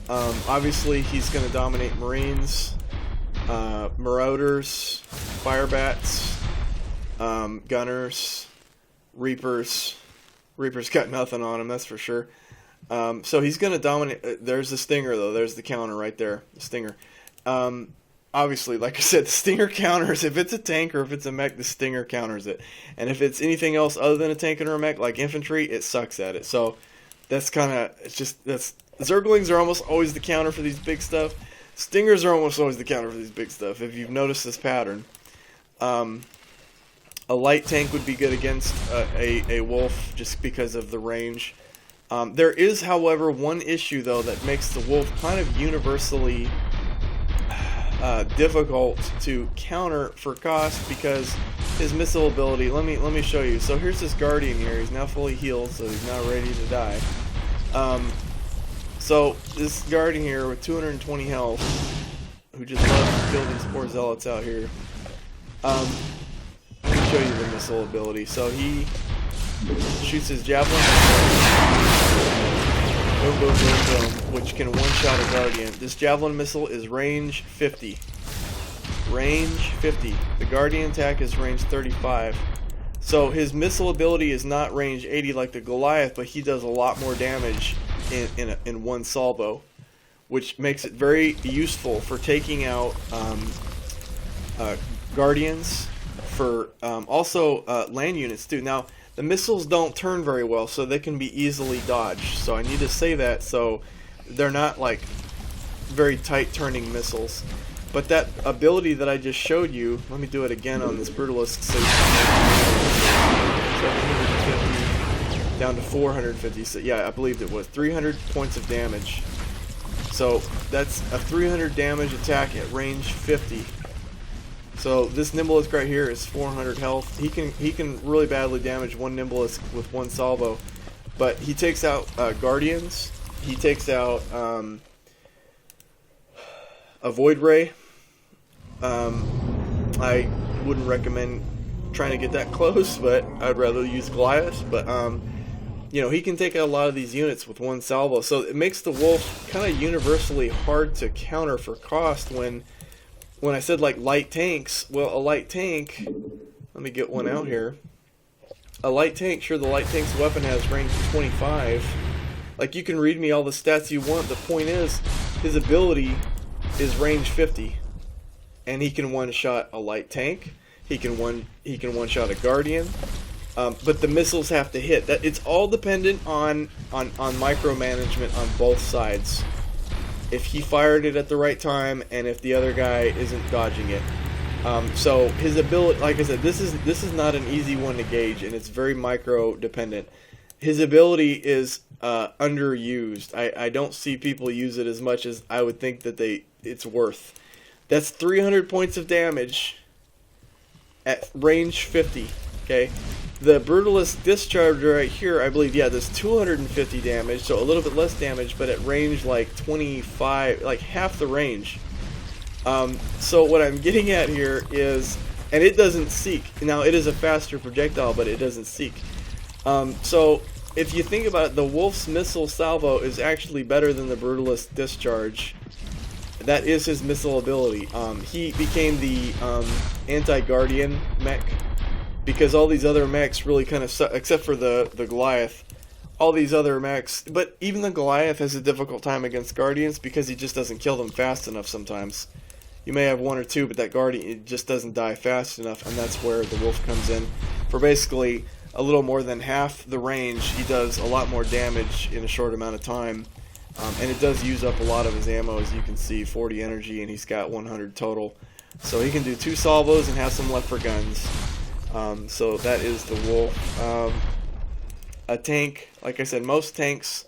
Obviously, he's going to dominate Marines, Marauders, Firebats, Gunners, Reapers. Reapers got nothing on him, that's for sure. So he's going to dominate. There's the Stinger, though. There's the counter right there. The Stinger. Obviously, like I said, the Stinger counters. If it's a tank or if it's a mech, the Stinger counters it. And if it's anything else other than a tank or a mech, like infantry, it sucks at it. So that's kind of, Zerglings are almost always the counter for these big stuff. Stingers are almost always the counter for these big stuff, if you've noticed this pattern. A light tank would be good against a Wolf just because of the range. There is, however, one issue, though, that makes the Wolf kind of universally difficult to counter for cost, because his missile ability, let me show you. So here's this Guardian here. He's now fully healed, so he's not ready to die. So this Guardian here with 220 health, who just loves to kill these poor Zealots out here. Let me show you the missile ability. So he shoots his Javelin missile, boom, boom, boom, boom, which can one-shot a Guardian. This Javelin missile is range 50. Range 50. The Guardian attack is range 35. So his missile ability is not range 80 like the Goliath, but he does a lot more damage in one salvo, which makes it very useful for taking out Guardians, for also land units too. Now, the missiles don't turn very well, so they can be easily dodged. So I need to say that, so they're not like very tight turning missiles. But that ability that I just showed you, let me do it again on this Brutalist. So 750 down to 450. So yeah, I believed it was 300 points of damage. So that's a 300 damage attack at range 50. So this Nimbleist right here is 400 health. He can really badly damage one Nimbleist with one salvo, but he takes out Guardians. He takes out a Void Ray. I wouldn't recommend trying to get that close, but I'd rather use Goliath. But you know, he can take out a lot of these units with one salvo, so it makes the Wolf kind of universally hard to counter for cost. When I said like light tanks, well, a light tank, let me get one out here. A light tank, sure, the light tank's weapon has range 25. Like, you can read me all the stats you want. The point is, his ability is range 50. and he can one-shot a light tank. He can one-shot a Guardian. But the missiles have to hit. It's all dependent on micromanagement on both sides. If he fired it at the right time, and if the other guy isn't dodging it. So his ability, like I said, this is not an easy one to gauge, and it's very micro dependent. His ability is underused. I don't see people use it as much as I would think that it's worth. That's 300 points of damage at range 50. Okay, the Brutalist Discharger right here, I believe, yeah, does 250 damage, so a little bit less damage, but at range like 25, like half the range. So what I'm getting at here is, and it doesn't seek. Now it is a faster projectile, but it doesn't seek. So if you think about it, the Wolf's missile salvo is actually better than the Brutalist Discharge. That is his missile ability. He became the anti-Guardian mech, because all these other mechs really kind of suck, except for the Goliath. All these other mechs, but even the Goliath has a difficult time against Guardians because he just doesn't kill them fast enough sometimes. You may have one or two, but that Guardian, it just doesn't die fast enough, and that's where the Wolf comes in. For basically a little more than half the range, he does a lot more damage in a short amount of time. And it does use up a lot of his ammo, as you can see, 40 energy, and he's got 100 total. So he can do 2 salvos and have some left for guns. So that is the Wolf. A tank, like I said, most tanks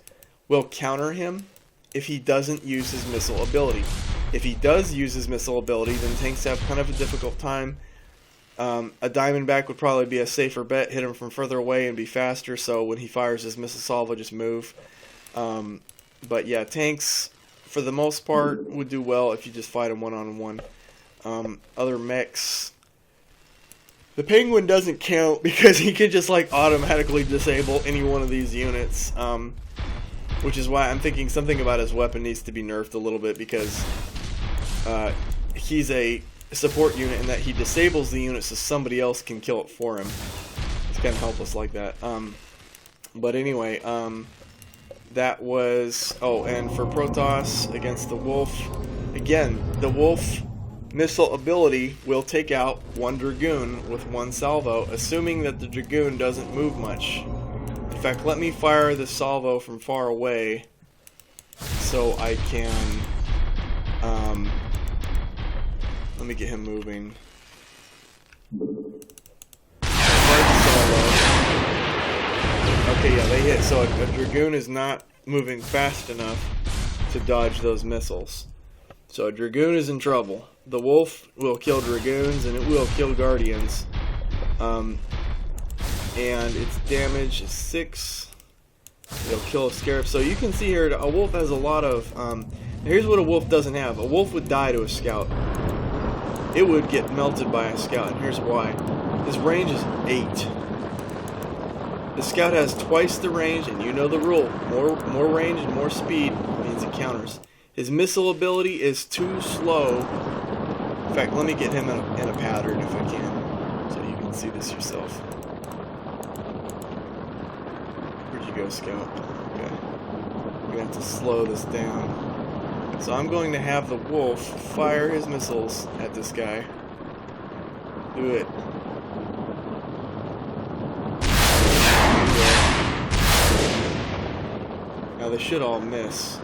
will counter him if he doesn't use his missile ability. If he does use his missile ability, then tanks have kind of a difficult time. A Diamondback would probably be a safer bet, hit him from further away and be faster, so when he fires his missile salvo, just move. But yeah, tanks, for the most part, would do well if you just fight them one-on-one. Other mechs, the Penguin doesn't count because he can just like automatically disable any one of these units. Which is why I'm thinking something about his weapon needs to be nerfed a little bit, because he's a support unit in that he disables the unit so somebody else can kill it for him. It's kind of helpless like that. But anyway, that was... Oh, and for Protoss against the Wolf, again, the Wolf missile ability will take out one Dragoon with one salvo, assuming that the Dragoon doesn't move much. In fact, let me fire the salvo from far away so I can... let me get him moving. Okay, yeah, they hit. So a Dragoon is not moving fast enough to dodge those missiles. So a Dragoon is in trouble. The Wolf will kill Dragoons, and it will kill Guardians. And its damage is 6. It'll kill a Scarab. So you can see here, a Wolf has a lot of... here's what a Wolf doesn't have. A Wolf would die to a Scout. It would get melted by a Scout, and here's why. His range is 8. The Scout has twice the range, and you know the rule. More range and more speed means it counters. His missile ability is too slow. In fact, let me get him in a pattern if I can, so you can see this yourself. Where'd you go, Scout? Okay. We're going to have to slow this down. So I'm going to have the Wolf fire his missiles at this guy. Do it. Now they should all miss.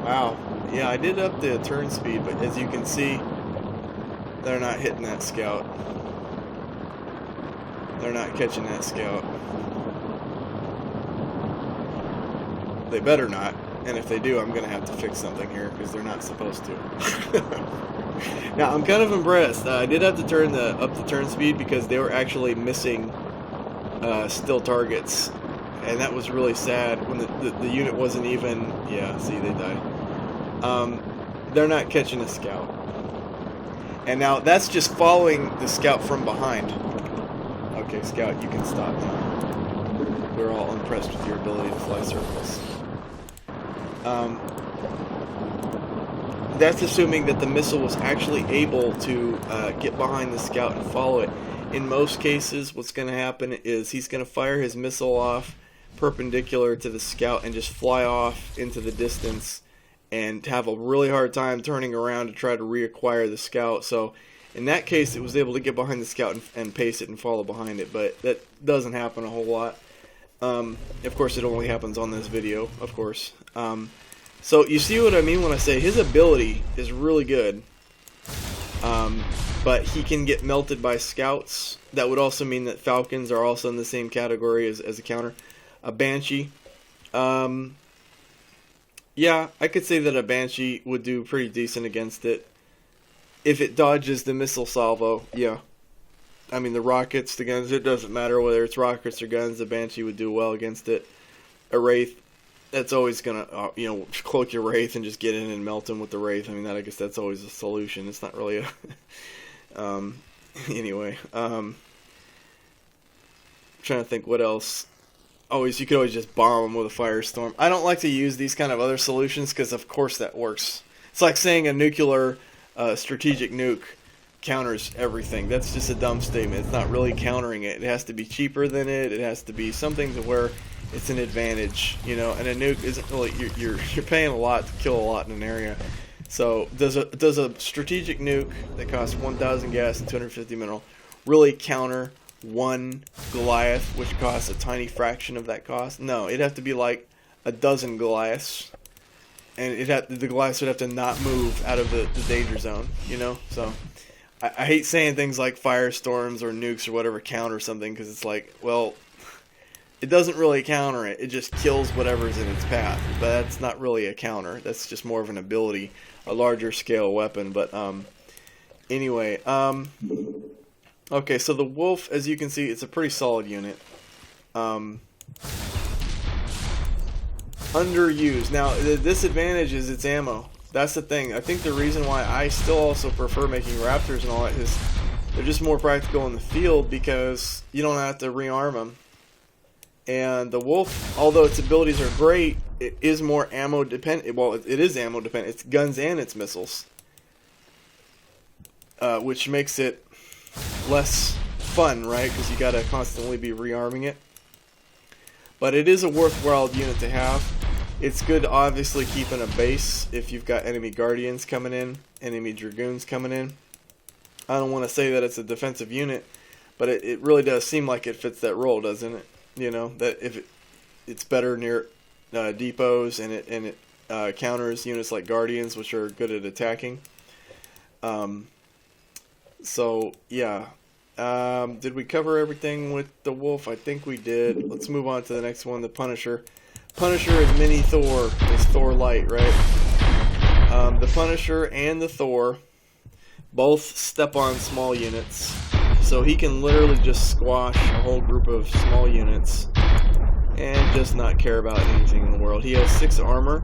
Wow. Yeah, I did up the turn speed, but as you can see, they're not hitting that Scout. They're not catching that Scout. They better not. And if they do, I'm going to have to fix something here, because they're not supposed to. Now, I'm kind of impressed. I did have to turn up the turn speed because they were actually missing still targets. And that was really sad when the unit wasn't even... Yeah, see, they died. They're not catching a Scout. And now, that's just following the Scout from behind. Okay, Scout, you can stop now. We're all impressed with your ability to fly circles. That's assuming that the missile was actually able to get behind the Scout and follow it. In most cases, what's going to happen is he's going to fire his missile off perpendicular to the Scout and just fly off into the distance, and have a really hard time turning around to try to reacquire the scout. So in that case, it was able to get behind the scout and pace it and follow behind it, but that doesn't happen a whole lot. Of course, it only happens on this video, of course. So you see what I mean when I say his ability is really good, but he can get melted by scouts. That would also mean that falcons are also in the same category as a counter. A banshee. Yeah, I could say that a banshee would do pretty decent against it. If it dodges the missile salvo, yeah. I mean, the rockets, the guns, it doesn't matter whether it's rockets or guns, the banshee would do well against it. A wraith, that's always going to, cloak your wraith and just get in and melt him with the wraith. I mean, I guess that's always a solution. It's not really a... anyway. Trying to think what else. You could always just bomb them with a firestorm. I don't like to use these kind of other solutions because, of course, that works. It's like saying a nuclear strategic nuke counters everything. That's just a dumb statement. It's not really countering it. It has to be cheaper than it. It has to be something to where it's an advantage, And a nuke isn't really. You're paying a lot to kill a lot in an area. So does a strategic nuke that costs 1,000 gas and 250 mineral really counter one Goliath, which costs a tiny fraction of that cost? No, it'd have to be like a dozen Goliaths, and the Goliaths would have to not move out of the danger zone, So I hate saying things like firestorms or nukes or whatever counter something, because it's like, well, it doesn't really counter it. It just kills whatever's in its path. But that's not really a counter. That's just more of an ability, a larger scale weapon. But anyway, okay, so the wolf, as you can see, it's a pretty solid unit. Underused. Now, the disadvantage is its ammo. That's the thing. I think the reason why I still also prefer making Raptors and all that is they're just more practical in the field because you don't have to rearm them. And the wolf, although its abilities are great, it is more ammo dependent. Well, it is ammo dependent. It's guns and it's missiles, which makes it less fun, right? Because you got to constantly be rearming it. But it is a worthwhile unit to have. It's good to obviously keep in a base if you've got enemy guardians coming in, enemy dragoons coming in. I don't want to say that it's a defensive unit, but it really does seem like it fits that role, doesn't it? That if it's better near depots and it counters units like guardians, which are good at attacking. So yeah. Did we cover everything with the wolf? I think we did. Let's move on to the next one, the Punisher. Punisher is mini Thor. Is Thor light, right? The Punisher and the Thor both step on small units. So he can literally just squash a whole group of small units and just not care about anything in the world. He has 6 armor.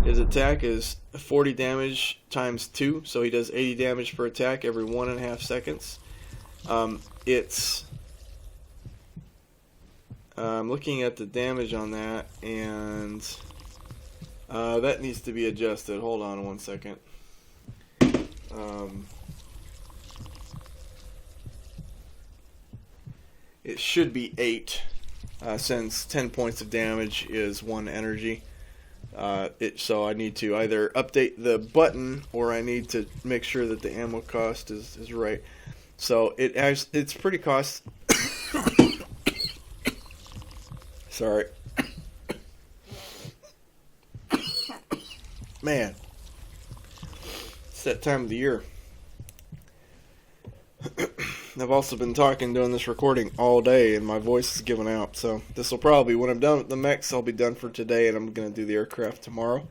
His attack is 40 damage times 2, so he does 80 damage per attack every 1.5 seconds. I'm looking at the damage on that, and that needs to be adjusted. Hold on one second. It should be 8, since 10 points of damage is 1 energy. So I need to either update the button, or I need to make sure that the ammo cost is right. So it's pretty cost. Sorry. Man, it's that time of the year. I've also been doing this recording all day, and my voice is giving out. So this will probably, when I'm done with the mechs, I'll be done for today, and I'm going to do the aircraft tomorrow.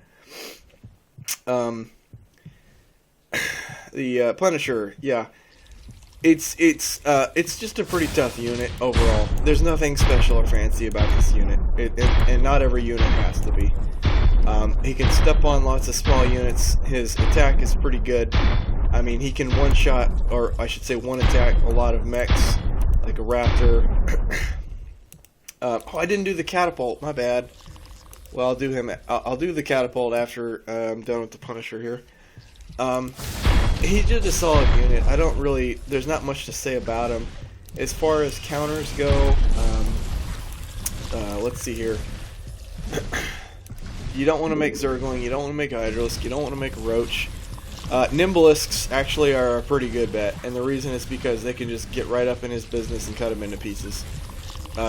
The Punisher, yeah. It's just a pretty tough unit overall. There's nothing special or fancy about this unit, and not every unit has to be. He can step on lots of small units. His attack is pretty good. I mean, he can one-shot, or I should say one-attack, a lot of mechs, like a Raptor. I didn't do the catapult. My bad. Well, I'll do him. I'll do the catapult after I'm done with the Punisher here. He's just a solid unit. There's not much to say about him. As far as counters go, let's see here. You don't want to make Zergling, you don't want to make Hydralisk, you don't want to make Roach. Nimbalisks actually are a pretty good bet, and the reason is because they can just get right up in his business and cut him into pieces.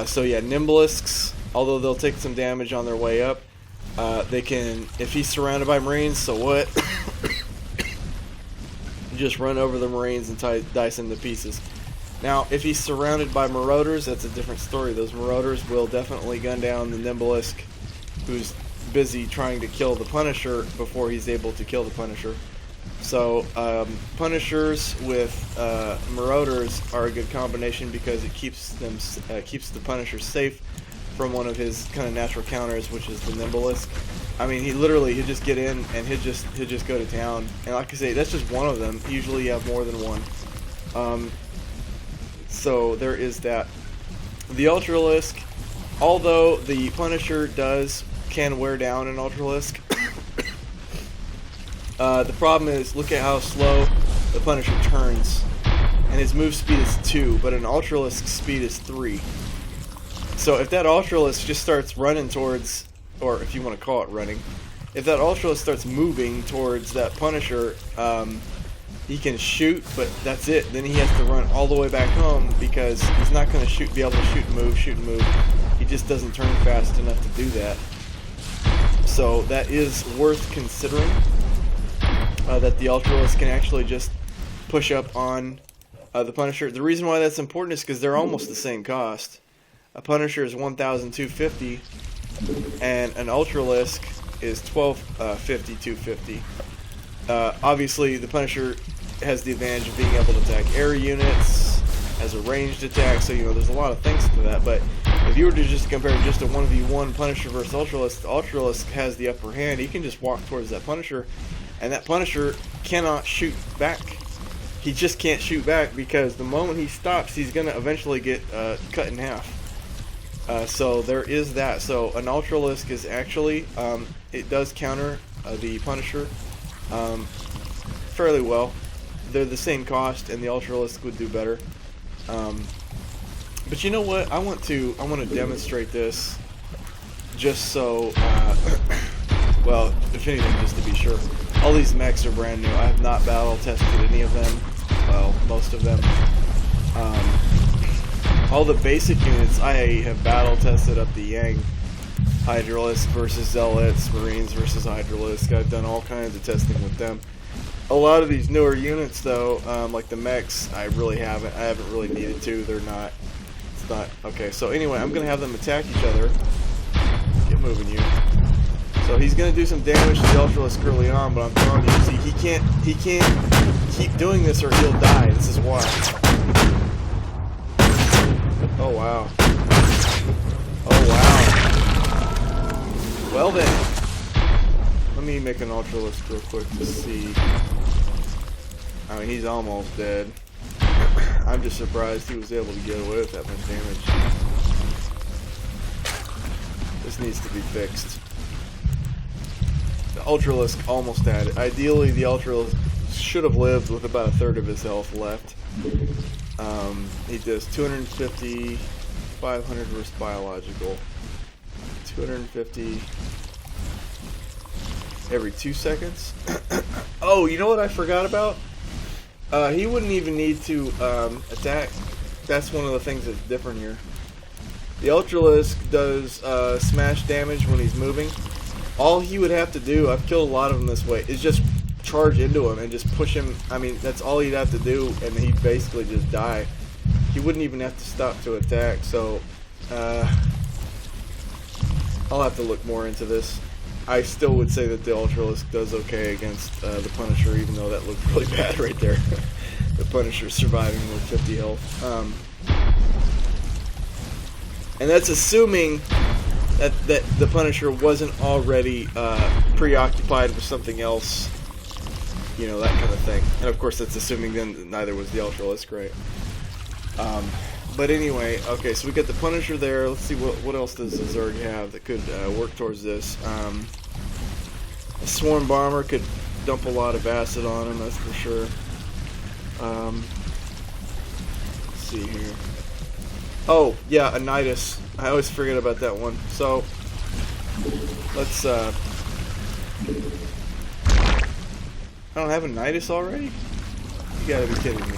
So yeah, Nimbalisks, although they'll take some damage on their way up, they can, if he's surrounded by Marines, so what? Just run over the Marines and dice them to pieces. Now, if he's surrounded by Marauders, that's a different story. Those Marauders will definitely gun down the Nimbalisk, who's busy trying to kill the Punisher before he's able to kill the Punisher. So Punishers with Marauders are a good combination because it keeps the Punisher safe from one of his kind of natural counters, which is the Nimbalisk. I mean, he'd just get in and he'd just go to town. And like I say, that's just one of them. Usually you have more than one. So there is that. The Ultralisk, although the Punisher can wear down an Ultralisk. The problem is, look at how slow the Punisher turns, and his move speed is 2, but an Ultralisk speed is 3. So if that Ultralisk just starts running towards, or if you want to call it running, if that Ultralisk starts moving towards that Punisher, he can shoot, but that's it. Then he has to run all the way back home because he's not going to be able to shoot and move. He just doesn't turn fast enough to do that. So that is worth considering. That the Ultralisk can actually just push up on the Punisher. The reason why that's important is because they're almost the same cost. A Punisher is 1,250, and an Ultralisk is 1,250, 250. Obviously, the Punisher has the advantage of being able to attack air units, as a ranged attack, so there's a lot of things to that. But if you were to just compare just a 1v1 Punisher versus Ultralisk, the Ultralisk has the upper hand. He can just walk towards that Punisher, and that Punisher cannot shoot back. He just can't shoot back because the moment he stops, he's going to eventually get cut in half. So there is that. So an Ultralisk is actually, it does counter the Punisher fairly well. They're the same cost, and the Ultralisk would do better. But you know what? I want to demonstrate this just so, well, if anything, just to be sure. All these mechs are brand new. I have not battle tested any of them. Well, most of them. All the basic units I have battle tested up the Yang. Hydralisk versus Zealots, Marines versus Hydralisk. I've done all kinds of testing with them. A lot of these newer units, though, like the mechs, I haven't really needed to. It's not okay. So anyway, I'm gonna have them attack each other. Get moving, you. So he's gonna do some damage to the Ultralisk early on, but I'm telling you, see, he can't keep doing this or he'll die. This is why. Oh wow. Oh wow. Well then. Let me make an Ultralisk real quick to see. I mean, he's almost dead. I'm just surprised he was able to get away with that much damage. This needs to be fixed. The Ultralisk almost had it. Ideally, the Ultralisk should have lived with about 1/3 of his health left. He does 250, 500 versus biological. 250 every 2 seconds. Oh, you know what I forgot about? He wouldn't even need to attack. That's one of the things that's different here. The Ultralisk does smash damage when he's moving. All he would have to do, I've killed a lot of them this way, is just charge into him and just push him. I mean, that's all he'd have to do, and he'd basically just die. He wouldn't even have to stop to attack, so I'll have to look more into this. I still would say that the Ultralisk does okay against the Punisher, even though that looked really bad right there. The Punisher surviving with 50 health. And that's assuming that the Punisher wasn't already preoccupied with something else. You know, that kind of thing. And of course that's assuming then that neither was the Ultralisk, right? But anyway, okay, so we got the Punisher there. Let's see what else does the Zerg have that could work towards this. A Swarm Bomber could dump a lot of acid on him, that's for sure. Let's see here. Oh, yeah, a Nidus. I always forget about that one. So, let's I don't have a Nidus already? You gotta be kidding me.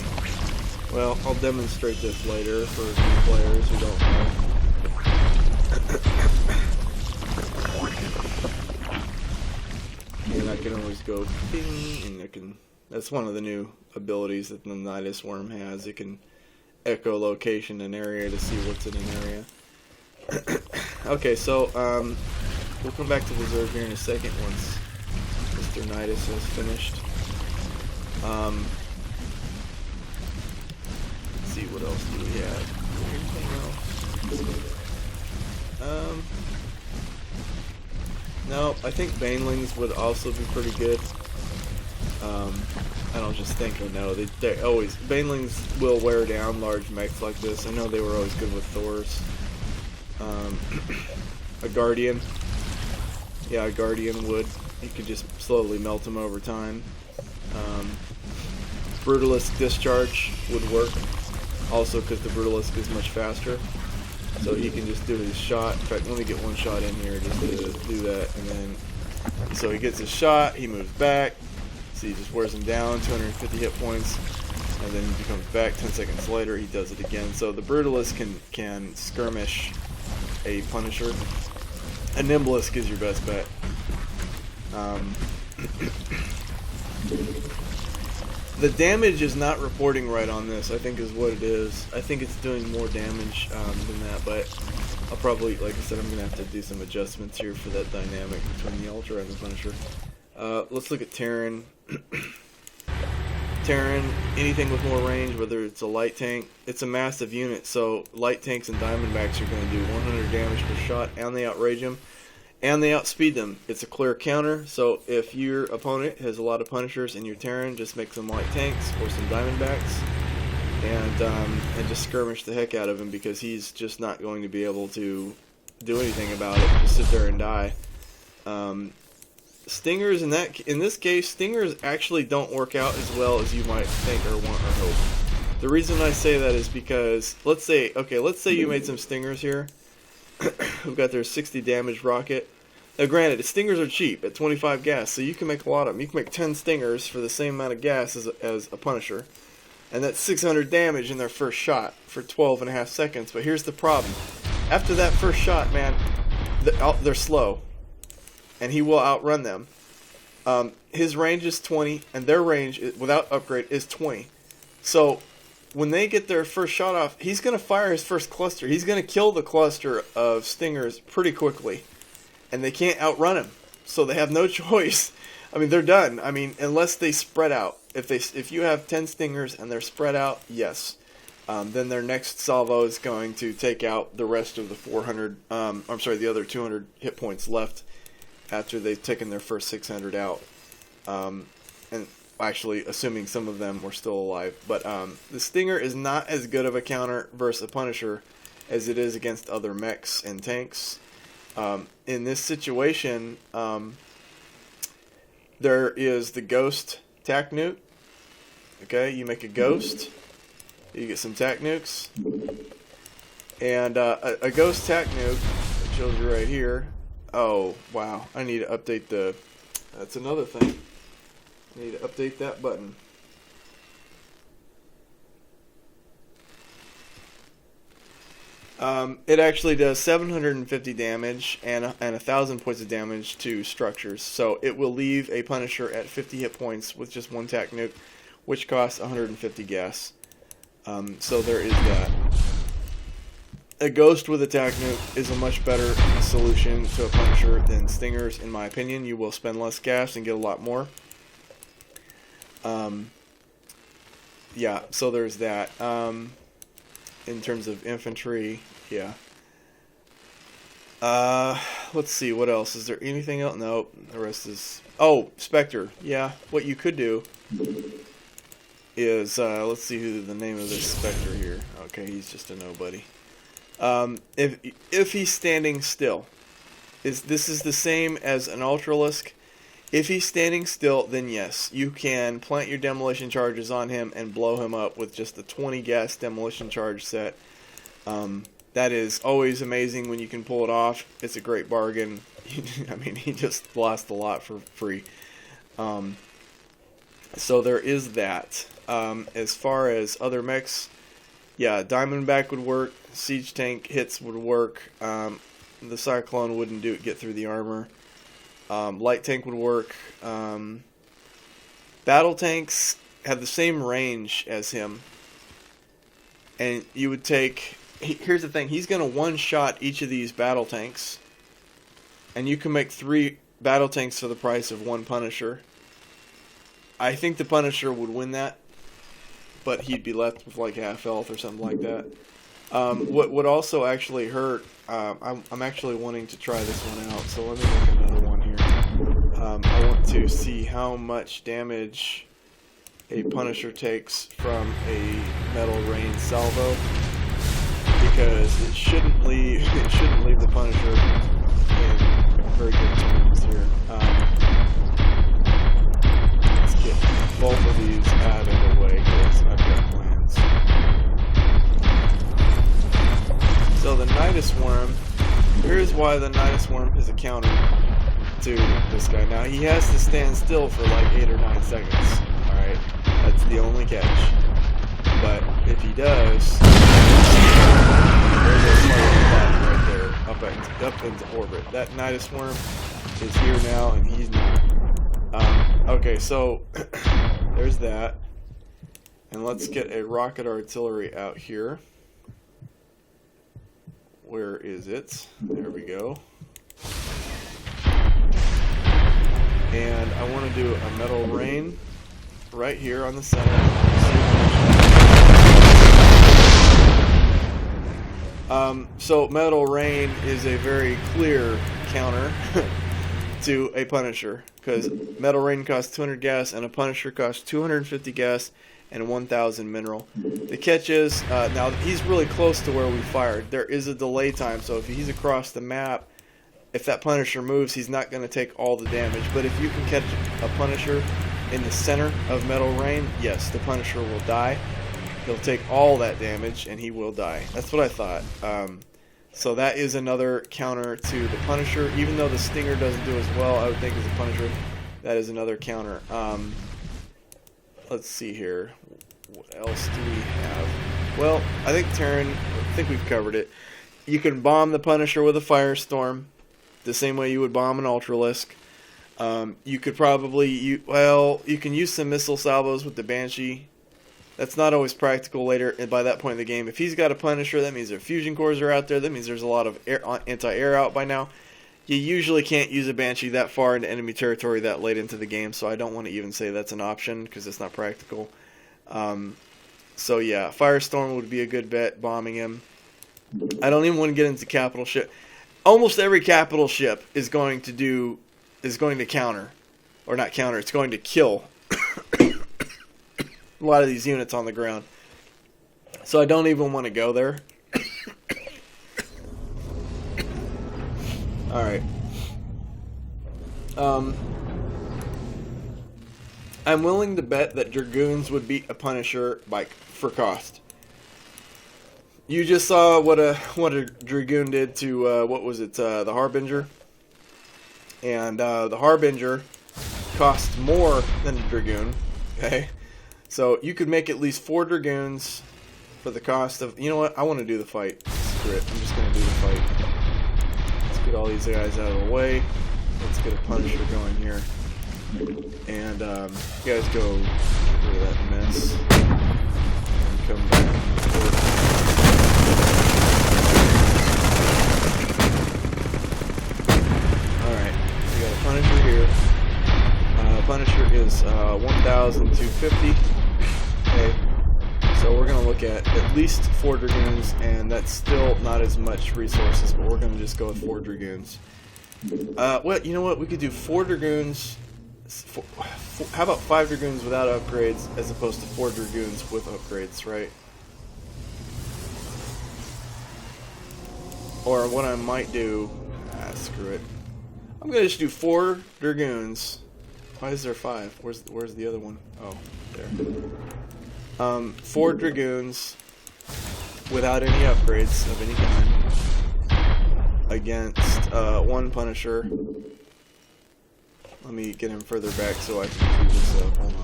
Well, I'll demonstrate this later for new players who don't know. And I can always go ping, and I can. That's one of the new abilities that the Nidus worm has. It can echo location and area to see what's in an area. Okay, so we'll come back to the Zerg here in a second once Mr. Nidus is finished. Let's see, what else do we have? Anything else? No, I think Banelings would also be pretty good. I don't just think or know. They always, Banelings will wear down large mechs like this. I know they were always good with Thors. A Guardian. Yeah, a Guardian would. You could just slowly melt them over time. Brutalisk Discharge would work. Also because the Brutalisk is much faster. So he can just do his shot. In fact, let me get one shot in here just to do that. And then, so he gets his shot, he moves back. See, he just wears him down, 250 hit points. And then he comes back 10 seconds later, he does it again. So the Brutalisk can skirmish a Punisher. A Nimbalisk is your best bet. The damage is not reporting right on this, I think is what it is. I think it's doing more damage than that, but I'll probably, like I said, I'm going to have to do some adjustments here for that dynamic between the Ultra and the Punisher. Let's look at Terran. Terran, anything with more range, whether it's a light tank, it's a massive unit, so light tanks and Diamondbacks are going to do 100 damage per shot, and they outrage them. And they outspeed them. It's a clear counter, so if your opponent has a lot of Punishers in your Terran, just make some light tanks or some Diamondbacks, and just skirmish the heck out of him, because he's just not going to be able to do anything about it. Just sit there and die. Stingers in this case, Stingers actually don't work out as well as you might think or want or hope. The reason I say that is because let's say you made some Stingers here. We've got their 60 damage rocket. Now granted, Stingers are cheap at 25 gas, so you can make a lot of them. You can make 10 Stingers for the same amount of gas as a Punisher. And that's 600 damage in their first shot for 12.5 seconds. But here's the problem. After that first shot, man, they're slow. And he will outrun them. His range is 20, and their range, without upgrade, is 20. So when they get their first shot off, he's going to fire his first cluster. He's going to kill the cluster of Stingers pretty quickly. And they can't outrun him. So they have no choice. I mean, they're done. I mean, unless they spread out. If you have 10 Stingers and they're spread out, yes. Then their next salvo is going to take out the rest of the 400, the other 200 hit points left after they've taken their first 600 out. And actually, assuming some of them were still alive. But the Stinger is not as good of a counter versus a Punisher as it is against other mechs and tanks. In this situation, there is the Ghost Tac Nuke. Okay, you make a Ghost, you get some Tac Nukes, and a Ghost Tac Nuke, it shows you right here. Oh, wow, I need to update that's another thing. I need to update that button. It actually does 750 damage and 1,000 points of damage to structures. So it will leave a Punisher at 50 hit points with just one Tac Nuke, which costs 150 gas. So there is that. A Ghost with a Tac Nuke is a much better solution to a Punisher than Stingers, in my opinion. You will spend less gas and get a lot more. Yeah, so there's that. In terms of infantry, yeah. Let's see, what else? Is there anything else? Nope, the rest is... Oh, Spectre. Yeah, what you could do is, let's see who the name of this Spectre here. Okay, he's just a nobody. If he's standing still, this is the same as an Ultralisk. If he's standing still, then yes, you can plant your demolition charges on him and blow him up with just the 20 gas demolition charge set. That is always amazing when you can pull it off. It's a great bargain. I mean, he just lost a lot for free. So there is that. As far as other mechs, yeah, Diamondback would work. Siege tank hits would work. The Cyclone wouldn't get through the armor. Light tank would work. Battle tanks have the same range as him. And you would take... Here's the thing. He's going to one-shot each of these battle tanks. And you can make 3 battle tanks for the price of 1 Punisher. I think the Punisher would win that. But he'd be left with like half health or something like that. What would also actually hurt... I'm actually wanting to try this one out. So let me make another one here. I want to see how much damage a Punisher takes from a metal rain salvo, because it shouldn't leave the Punisher in very good terms here. Let's get both of these out of the way because I've got plans. So the Nidus Worm, here's why the Nidus Worm is a counter to this guy. Now he has to stand still for like 8 or 9 seconds. Alright, that's the only catch. But if he does, there's a fire right there, up into orbit. That Nidus Worm is here now, and he's not. Okay, so there's that. And let's get a rocket artillery out here. Where is it? There we go. And I want to do a metal rain right here on the center. So metal rain is a very clear counter to a Punisher, because metal rain costs 200 gas and a Punisher costs 250 gas and 1,000 mineral. The catch is, now he's really close to where we fired. There is a delay time, so if he's across the map, if that Punisher moves, he's not going to take all the damage. But if you can catch a Punisher in the center of metal rain, yes, the Punisher will die. He'll take all that damage, and he will die. That's what I thought. So that is another counter to the Punisher. Even though the Stinger doesn't do as well, I would think, as a Punisher, that is another counter. Let's see here. What else do we have? Well, I think Terran, I think we've covered it. You can bomb the Punisher with a Firestorm, the same way you would bomb an Ultralisk. You could probably, you can use some missile salvos with the Banshee. That's not always practical later, and by that point in the game. If he's got a Punisher, that means their fusion cores are out there. That means there's a lot of anti-air out by now. You usually can't use a Banshee that far into enemy territory that late into the game, so I don't want to even say that's an option, because it's not practical. So yeah, Firestorm would be a good bet, bombing him. I don't even want to get into capital ship. Almost every capital ship is going to counter, or not counter, it's going to kill a lot of these units on the ground. So I don't even want to go there. Alright. I'm willing to bet that Dragoons would beat a Punisher for cost. You just saw what a Dragoon did to, what was it, the Harbinger? And the Harbinger costs more than a Dragoon, okay? So you could make at least 4 Dragoons for the cost of... You know what? I want to do the fight. Screw it. I'm just going to do the fight. Let's get all these guys out of the way. Let's get a Punisher going here. And you guys go get rid of that mess. And come back. Alright. We got a Punisher here. Punisher is 1,250. Okay. So we're going to look at least 4 Dragoons, and that's still not as much resources, but we're going to just go with 4 Dragoons. Well, you know what? We could do 4 Dragoons. How about 5 Dragoons without upgrades, as opposed to 4 Dragoons with upgrades, right? Or what I might do... screw it. I'm going to just do 4 Dragoons. Why is there 5? Where's the other one? Oh, there. 4 Dragoons without any upgrades of any kind. against one Punisher. Let me get him further back so I can do this up. Hold on.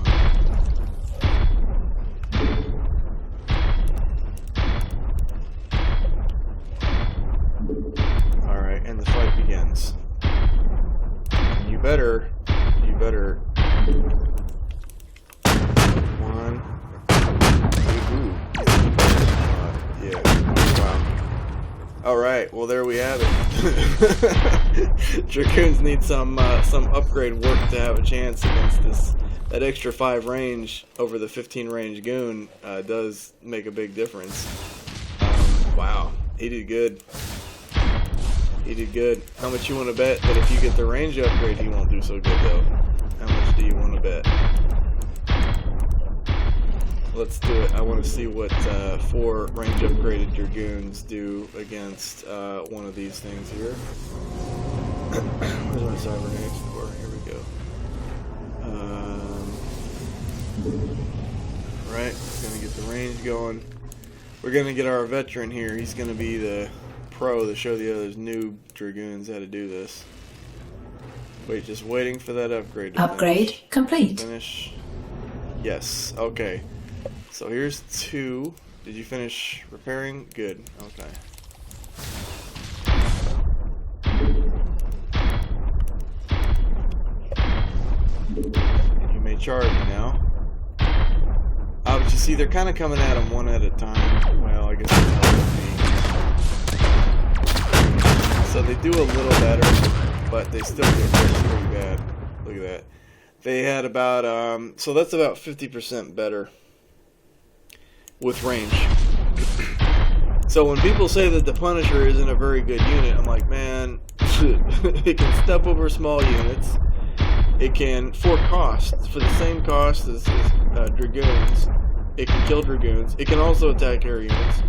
Alright, and the fight begins. And you better. One. Ooh. Yeah. Wow. Alright, well there we have it. Dragoons need some upgrade work to have a chance against this. That extra 5 range over the 15 range goon does make a big difference. Wow, he did good. He did good. How much you want to bet that if you get the range upgrade he won't do so good though? How much do you want to bet? Let's do it. I want to see what 4 range upgraded Dragoons do against one of these things here. Where's my cybernetics for? Here we go. Right, gonna get the range going. We're gonna get our veteran here. He's gonna be the pro to show the others noob Dragoons how to do this. Wait, just waiting for that upgrade to finish. Complete. Finish. Yes, okay. So here's 2. Did you finish repairing? Good. Okay. And you may charge now. But you see, they're kind of coming at them one at a time. Well, I guess that's how it So they do a little better, but they still get pretty bad. Look at that. They had about, so that's about 50% better with range. So when people say that the Punisher isn't a very good unit, I'm like, man, it can step over small units. It can, for the same cost as Dragoons, it can kill Dragoons. It can also attack air units.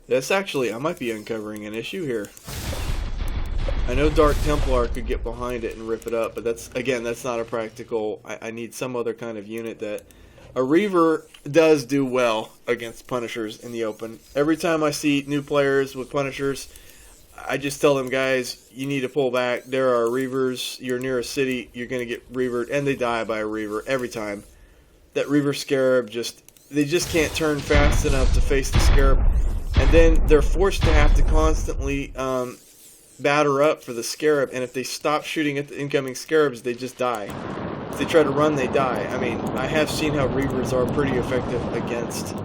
That's actually, I might be uncovering an issue here. I know Dark Templar could get behind it and rip it up, but that's not a practical. I need some other kind of unit that. A Reaver does do well against Punishers in the open. Every time I see new players with Punishers, I just tell them, guys, you need to pull back. There are Reavers. You're near a city, you're going to get Reavered, and they die by a Reaver every time. That Reaver Scarab they just can't turn fast enough to face the Scarab, and then they're forced to have to constantly batter up for the Scarab, and if they stop shooting at the incoming Scarabs, they just die. If they try to run, they die. I mean, I have seen how Reavers are pretty effective against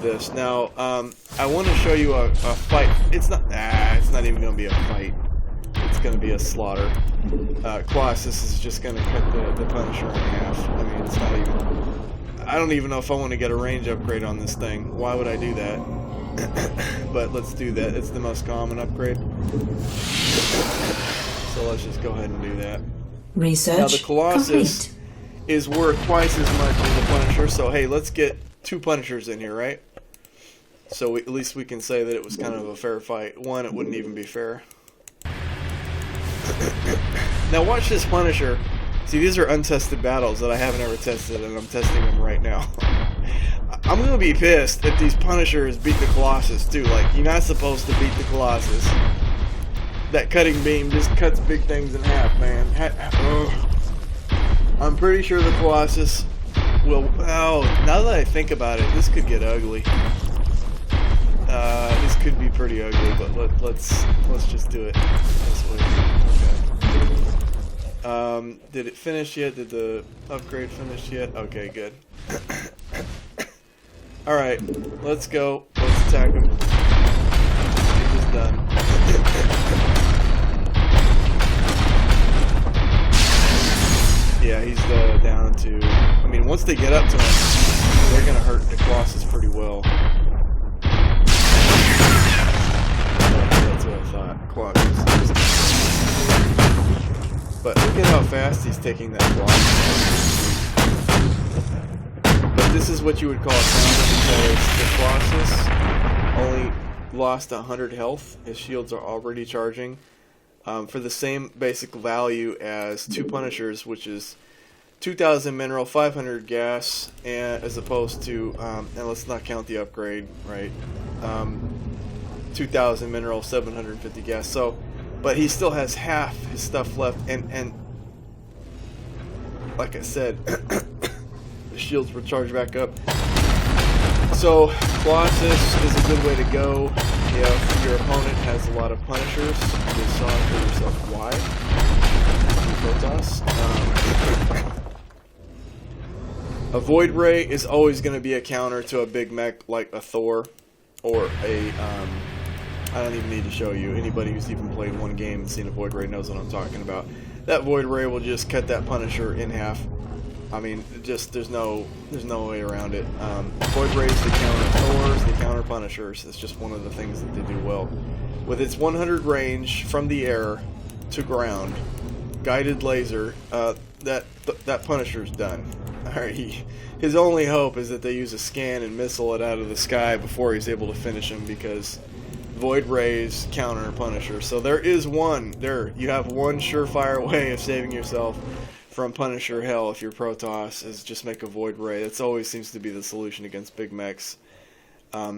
this. Now, I want to show you a fight. It's not even going to be a fight. It's going to be a slaughter. Colossus is just going to cut the Punisher in half. I mean, it's not even. I don't even know if I want to get a range upgrade on this thing. Why would I do that? But let's do that. It's the most common upgrade. So let's just go ahead and do that. Research now the Colossus complete. Is worth twice as much as the Punisher. So hey, let's get 2 Punishers in here, right? So at least we can say that it was kind of a fair fight. 1, it wouldn't even be fair. Now watch this Punisher. See, these are untested battles that I haven't ever tested, and I'm testing them right now. I'm gonna be pissed if these Punishers beat the Colossus too. Like, you're not supposed to beat the Colossus. That cutting beam just cuts big things in half, man. I'm pretty sure the Colossus will. Oh, now that I think about it, this could get ugly. This could be pretty ugly, but let's just do it this way. Okay. Did it finish yet? Did the upgrade finish yet? Okay, good. All right, let's go. Let's attack him. Get this done. Yeah, he's down to. I mean, once they get up to him, they're gonna hurt the Colossus pretty well. That's what I thought. Colossus. But look at how fast he's taking that Colossus. But this is what you would call a counter, because the Colossus only lost 100 health. His shields are already charging. For the same basic value as 2 Punishers, which is 2,000 mineral, 500 gas, and as opposed to, and let's not count the upgrade, right? 2 2,000 mineral, 750 gas. So, but he still has half his stuff left, and like I said, the shields will charge back up. So Colossus is a good way to go if your opponent has a lot of Punishers. You saw for yourself why. Protoss. A Void Ray is always going to be a counter to a big mech like a Thor or a I don't even need to show you. Anybody who's even played one game and seen a Void Ray knows what I'm talking about. That Void Ray will just cut that Punisher in half. I mean, just there's no way around it. Void Rays, they counter Thors, they counter Punishers. It's just one of the things that they do well. With its 100 range from the air to ground, guided laser, that Punisher's done. Alright, his only hope is that they use a scan and missile it out of the sky before he's able to finish him, because Void Rays counter Punisher. So there is one. You have one surefire way of saving yourself from Punisher hell if you're Protoss, is just make a Void Ray. That always seems to be the solution against big mechs.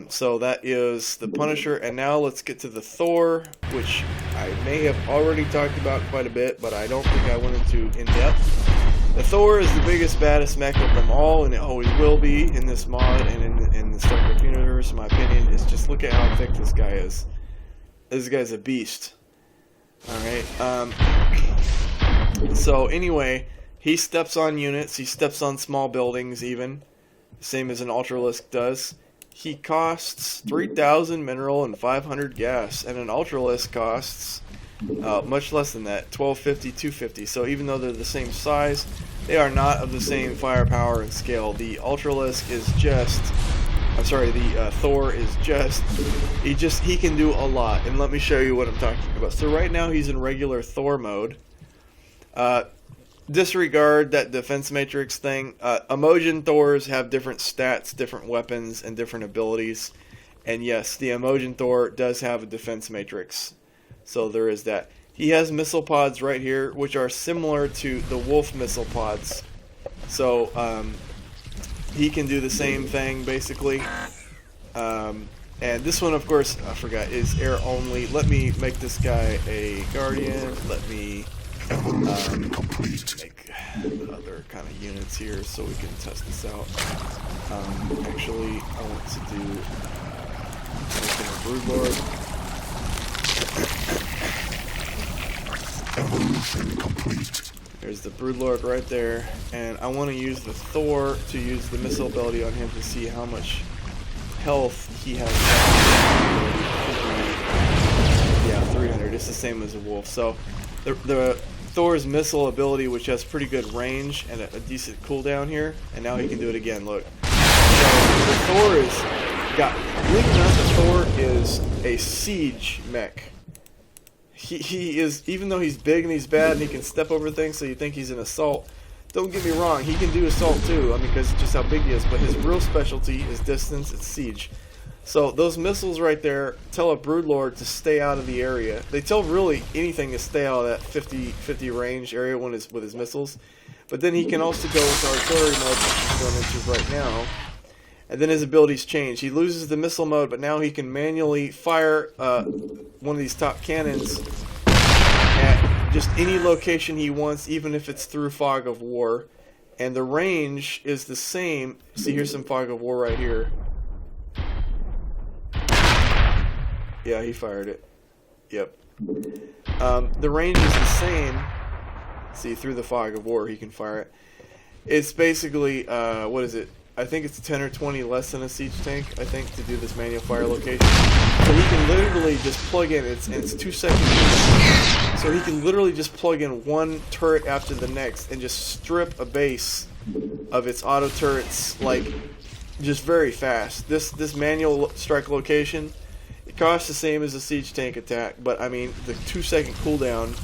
So that is the Punisher, and now let's get to the Thor, which I may have already talked about quite a bit, but I don't think I went into in depth. The Thor is the biggest, baddest mech of them all, and it always will be in this mod and in the Starcraft universe, in my opinion. Is just look at how thick this guy is. This guy's a beast. Alright, so anyway, he steps on units, he steps on small buildings even, same as an Ultralisk does. He costs 3,000 mineral and 500 gas, and an Ultralisk costs much less than that, 1250, 250. So even though they're the same size, they are not of the same firepower and scale. The Ultralisk is just, the Thor is just, he can do a lot. And let me show you what I'm talking about. So right now he's in regular Thor mode. Disregard that defense matrix thing. Emojin Thors have different stats, different weapons, and different abilities. And yes, the Emojin Thor does have a defense matrix. So there is that. He has missile pods right here, which are similar to the Wolf missile pods. So he can do the same thing basically. And this one, of course, I forgot, is air only. Let me make this guy a guardian. Let me make other kind of units here so we can test this out. Actually, I want to do a Broodlord. There's the Broodlord right there, and I want to use the Thor to use the missile ability on him to see how much health he has. Yeah, 300. It's the same as a wolf. So the Thor's missile ability, which has pretty good range and a decent cooldown here, and now he can do it again. Look. So the Thor is believe it or not, the Thor is a siege mech. He is, even though he's big and he's bad and he can step over things so you think he's an assault, don't get me wrong, he can do assault too, I mean, because just how big he is, but his real specialty is distance, it's siege. So those missiles right there tell a Broodlord to stay out of the area. They tell really anything to stay out of that 50 range area with his missiles. But then he can also go into artillery mode, which he's going into right now. And then his abilities change. He loses the missile mode, but now he can manually fire one of these top cannons at just any location he wants, even if it's through Fog of War. And the range is the same. See, here's some Fog of War right here. Yeah, he fired it. Yep. The range is the same. See, through the Fog of War, he can fire it. It's basically, what is it? I think it's 10 or 20 less than a siege tank, I think, to do this manual fire location. So he can literally just plug in, it's 2 seconds. So he can literally just plug in one turret after the next and just strip a base of its auto turrets, like, just very fast. This manual strike location, it costs the same as a siege tank attack, but I mean, the 2-second cooldown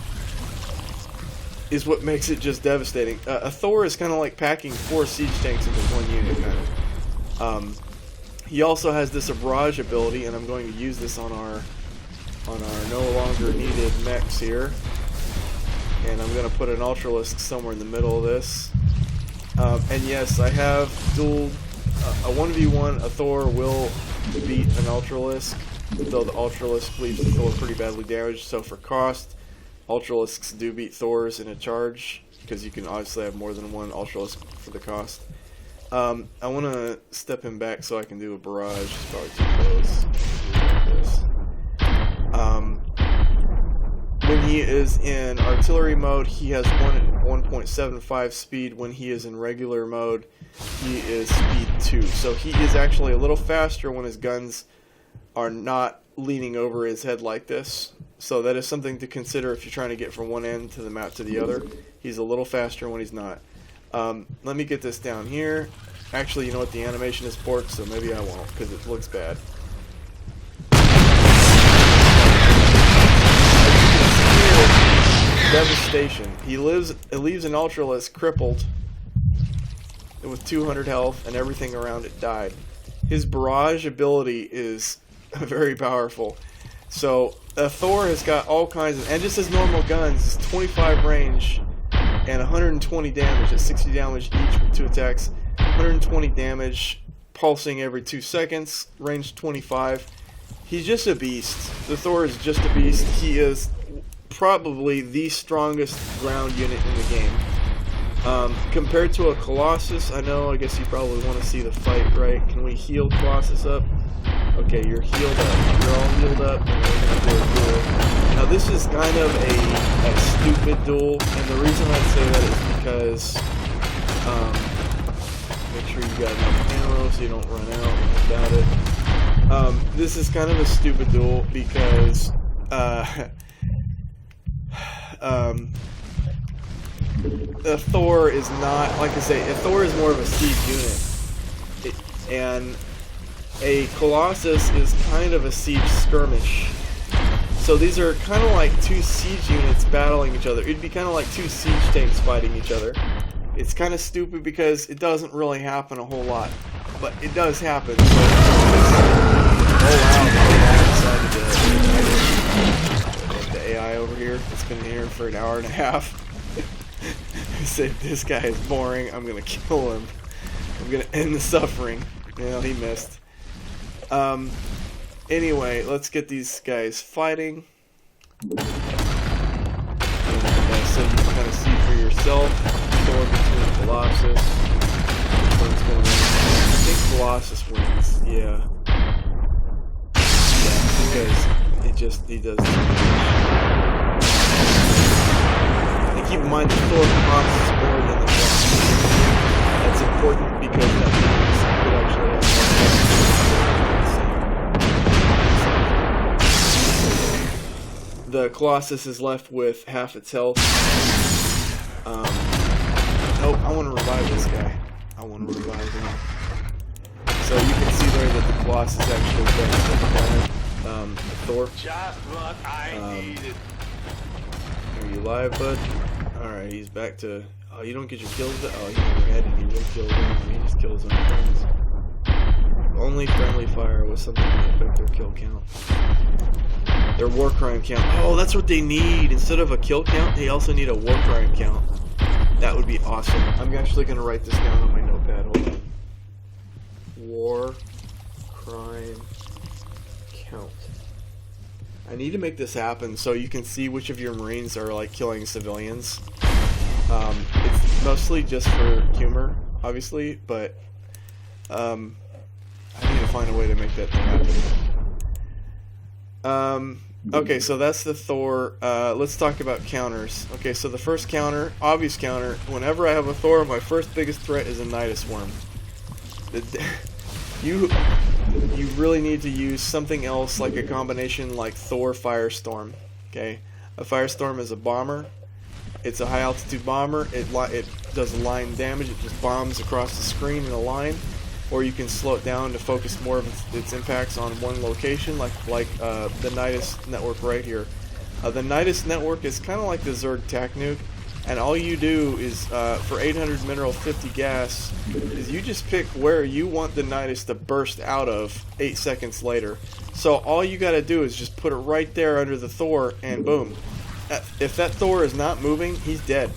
is what makes it just devastating. A Thor is kind of like packing 4 siege tanks into one unit, kind of. He also has this barrage ability, and I'm going to use this on our no longer needed mechs here. And I'm going to put an Ultralisk somewhere in the middle of this. And yes, I have dual a 1v1. A Thor will beat an Ultralisk. though the Ultralisk leaves the Thor pretty badly damaged. So for cost, Ultralisks do beat Thors in a charge, because you can obviously have more than one Ultralisk for the cost. I want to step him back so I can do a barrage. It's probably too close. When he is in artillery mode, he has 1.75 speed. When he is in regular mode, he is speed 2. So he is actually a little faster when his guns are not leaning over his head like this. So that is something to consider if you're trying to get from one end to the map to the other. He's a little faster when he's not. Let me get this down here. Actually, you know what? The animation is porked, so maybe I won't, because it looks bad. Devastation. He leaves an Ultralisk crippled with 200 health, and everything around it died. His barrage ability is very powerful. So Thor has got all kinds of, and just his normal guns is 25 range and 120 damage at 60 damage each with 2 attacks. 120 damage, pulsing every 2 seconds, range 25. He's just a beast. The Thor is just a beast. He is probably the strongest ground unit in the game. Compared to a Colossus, I guess you probably want to see the fight, right? Can we heal Colossus up? Okay, you're healed up. You're all healed up, and we're going to do a duel. Now, this is kind of a stupid duel, and the reason I say that is because, make sure you got enough ammo so you don't run out without it. This is kind of a stupid duel because, Thor is not, like I say, Thor is more of a siege unit, and a Colossus is kind of a siege skirmish. So these are kind of like 2 siege units battling each other. It'd be kind of like 2 siege tanks fighting each other. It's kind of stupid because it doesn't really happen a whole lot, but it does happen. So the AI over here, it's been here for an hour and a half. He said, this guy is boring, I'm gonna kill him. I'm gonna end the suffering. He missed. Anyway, let's get these guys fighting. And, so you can kind of see for yourself. Thor between Colossus. Which one's gonna win? I think Colossus wins. Yeah. Because he does. And keep in mind, the Thor costs more than the Colossus. That's important because that means it could actually have more. The Colossus is left with half its health. Oh, I want to revive this guy. I want to revive him. So you can see there that the Colossus actually does Thor. Just what I needed. Are you alive, bud? Alright, he's back to... Oh, you don't get your kills? Oh, he never had any real kills. He just kills his friends. Only friendly fire was something that affect their kill count. Their war crime count. Oh, that's what they need. Instead of a kill count, they also need a war crime count. That would be awesome. I'm actually going to write this down on my notepad. Hold on. War crime count. I need to make this happen so you can see which of your Marines are like killing civilians. It's mostly just for humor, obviously, but I need to find a way to make that happen. Okay, so that's the Thor. Let's talk about counters. Okay, so the first counter, obvious counter, whenever I have a Thor, my first biggest threat is a Nidus Worm. You really need to use something else, like a combination like Thor Firestorm. Okay, a Firestorm is a bomber. It's a high altitude bomber. It does line damage. It just bombs across the screen in a line. Or you can slow it down to focus more of its impacts on one location, like the Nidus network right here. The Nidus network is kind of like the Zerg TAC nuke, and all you do is, for 800 mineral 50 gas, is you just pick where you want the Nidus to burst out of 8 seconds later. So all you gotta do is just put it right there under the Thor, and boom. If that Thor is not moving, he's dead.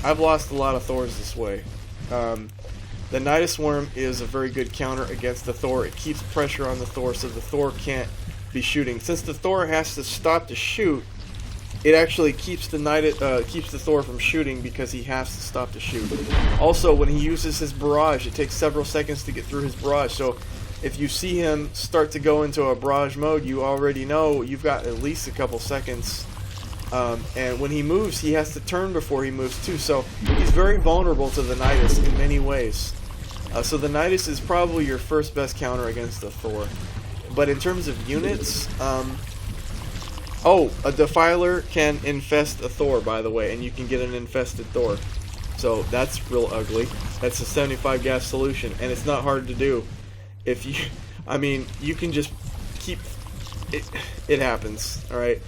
I've lost a lot of Thors this way. The Nidus Worm is a very good counter against the Thor. It keeps pressure on the Thor, so the Thor can't be shooting. Since the Thor has to stop to shoot, it actually keeps the Thor from shooting because he has to stop to shoot. Also, when he uses his barrage, it takes several seconds to get through his barrage. So if you see him start to go into a barrage mode, you already know you've got at least a couple seconds. And when he moves, he has to turn before he moves too. So he's very vulnerable to the Nidus in many ways. So the Nidus is probably your first best counter against the Thor. But in terms of units, a Defiler can infest a Thor, by the way, and you can get an infested Thor. So that's real ugly. That's a 75 gas solution, and it's not hard to do. If you, you can just keep it. It happens, all right.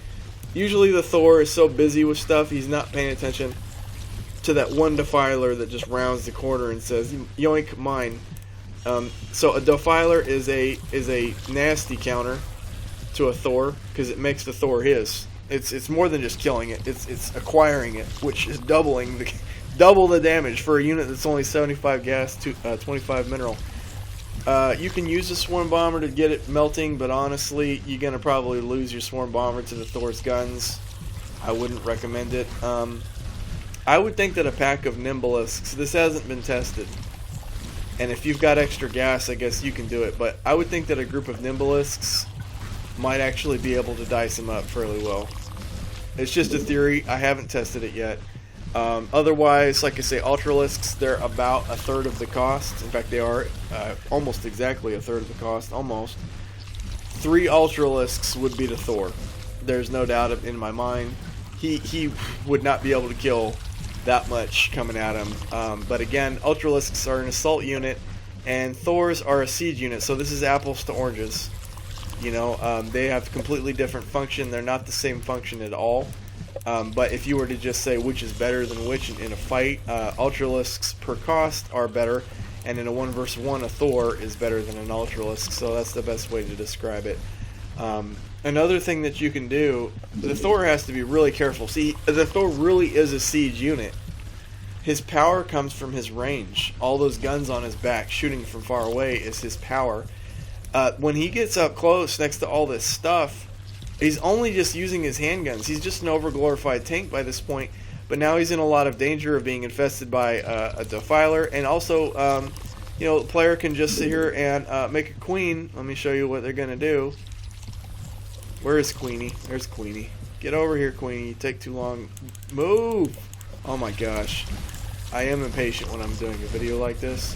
Usually the Thor is so busy with stuff, he's not paying attention to that one Defiler that just rounds the corner and says, "Yoink, mine." So a Defiler is a nasty counter to a Thor because it makes the Thor his. It's more than just killing it. It's acquiring it, which is double the damage for a unit that's only 75 gas to 25 mineral. You can use a Swarm Bomber to get it melting, but honestly, you're gonna probably lose your Swarm Bomber to the Thor's guns. I wouldn't recommend it. I would think that a pack of Nimbalisks. This hasn't been tested. And if you've got extra gas, I guess you can do it. But I would think that a group of Nimbalisks might actually be able to dice them up fairly well. It's just a theory. I haven't tested it yet. Otherwise, like I say, Ultralisks, they're about a third of the cost. In fact, they are almost exactly a third of the cost. Almost. 3 Ultralisks would be the Thor. There's no doubt in my mind. He would not be able to kill that much coming at him. But again, Ultralisks are an assault unit, and Thors are a siege unit. So this is apples to oranges. You know, they have completely different function. They're not the same function at all. But if you were to just say which is better than which in a fight, Ultralisks per cost are better, and in a 1 versus 1, a Thor is better than an Ultralisk. So that's the best way to describe it. Another thing that you can do, the Thor has to be really careful. See, the Thor really is a siege unit. His power comes from his range. All those guns on his back shooting from far away is his power. When he gets up close next to all this stuff, he's only just using his handguns. He's just an overglorified tank by this point, but now he's in a lot of danger of being infested by a Defiler, and also, the player can just sit here and make a queen. Let me show you what they're going to do. Where is Queenie? There's Queenie. Get over here, Queenie. You take too long. Move! Oh my gosh. I am impatient when I'm doing a video like this.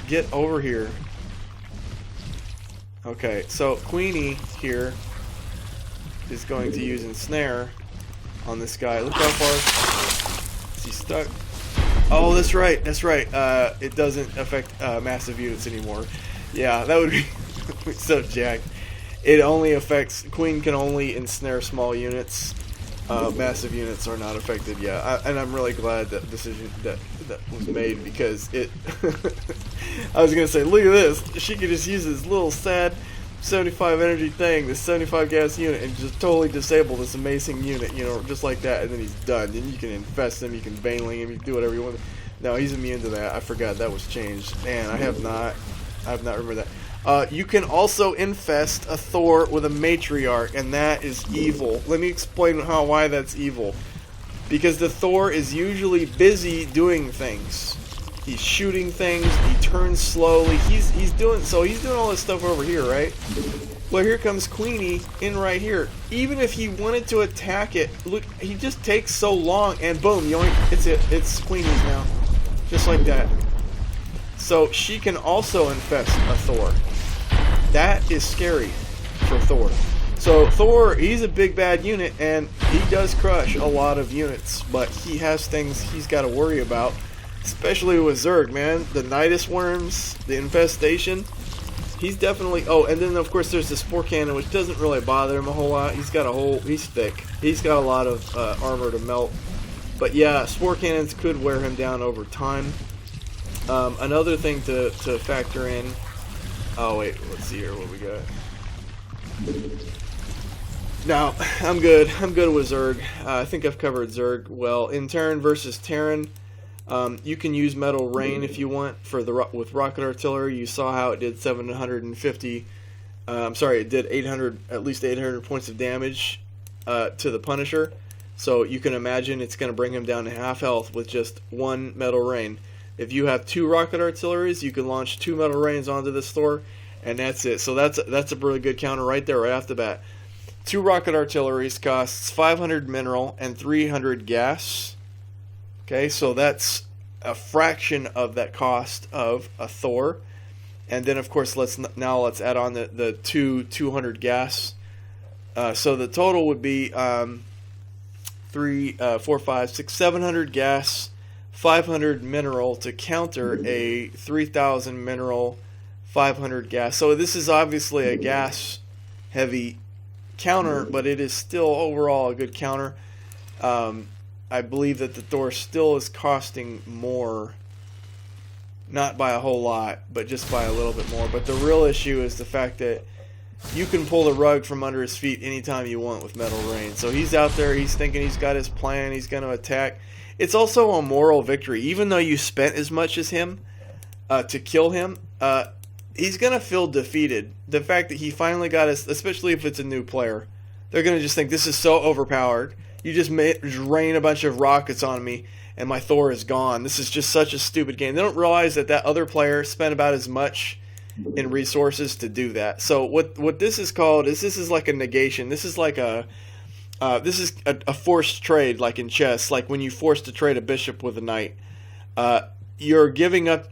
Get over here. Okay, so Queenie here is going to use Ensnare on this guy. Look how far. Is he stuck? Oh, that's right. That's right. It doesn't affect massive units anymore. Yeah, that would be so jacked. It only affects... Queen can only ensnare small units. Massive units are not affected. Yeah, and I'm really glad that decision that was made, because it... I was going to say, look at this. She could just use this little sad 75 energy thing, this 75 gas unit, and just totally disable this amazing unit, just like that, and then he's done. Then you can infest him, you can Baneling him, you can do whatever you want. No, he's immune to that. I forgot that was changed. Man, I have not remembered that. You can also infest a Thor with a Matriarch, and that is evil. Let me explain why that's evil. Because the Thor is usually busy doing things. He's shooting things, he turns slowly, he's doing all this stuff over here, right? Well, here comes Queenie in right here. Even if he wanted to attack it, look, he just takes so long, and boom, yoink, it's Queenie's now. Just like that. So she can also infest a Thor. That is scary for Thor. So Thor, he's a big bad unit, and he does crush a lot of units, but he has things he's got to worry about, especially with Zerg, man. The Nidus worms, the infestation, he's definitely... Oh, and then of course there's the Spore Cannon, which doesn't really bother him a whole lot. He's thick. He's got a lot of armor to melt. But yeah, Spore Cannons could wear him down over time. Another thing to factor in... Oh wait, let's see here what we got. Now, I'm good with Zerg. I think I've covered Zerg well. In Terran versus Terran, you can use Metal Rain if you want with rocket artillery. You saw how it did 750 I'm sorry, it did 800, at least 800 points of damage to the Punisher. So you can imagine it's going to bring him down to half health with just one metal rain. If you have 2 rocket artilleries, you can launch 2 metal rains onto this Thor, and that's it. So that's a really good counter right there, right off the bat. 2 rocket artilleries costs 500 mineral and 300 gas. Okay, so that's a fraction of that cost of a Thor. And then, of course, let's add on the 200 gas. So the total would be 700 gas, 500 mineral to counter a 3,000 mineral, 500 gas. So this is obviously a gas-heavy counter, but it is still overall a good counter. I believe that the Thor still is costing more. Not by a whole lot, but just by a little bit more. But the real issue is the fact that you can pull the rug from under his feet anytime you want with Metal Rain. So he's out there, he's thinking he's got his plan, he's going to attack. It's also a moral victory. Even though you spent as much as him to kill him, he's going to feel defeated. The fact that he finally got us, especially if it's a new player, they're going to just think, this is so overpowered. You just rain a bunch of rockets on me, and my Thor is gone. This is just such a stupid game. They don't realize that other player spent about as much in resources to do that. So what this is called is, this is like a negation. This is like a forced trade, like in chess. Like when you force to trade a bishop with a knight, you're giving up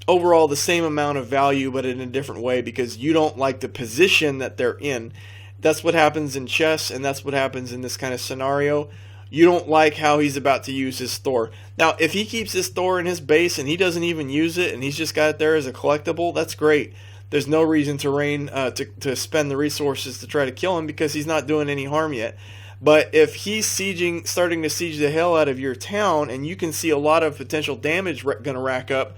overall the same amount of value, but in a different way, because you don't like the position that they're in. That's what happens in chess, and that's what happens in this kind of scenario. You don't like how he's about to use his Thor. Now, if he keeps his Thor in his base and he doesn't even use it, and he's just got it there as a collectible, that's great. There's no reason to spend the resources to try to kill him, because he's not doing any harm yet. But if he's starting to siege the hell out of your town, and you can see a lot of potential damage going to rack up,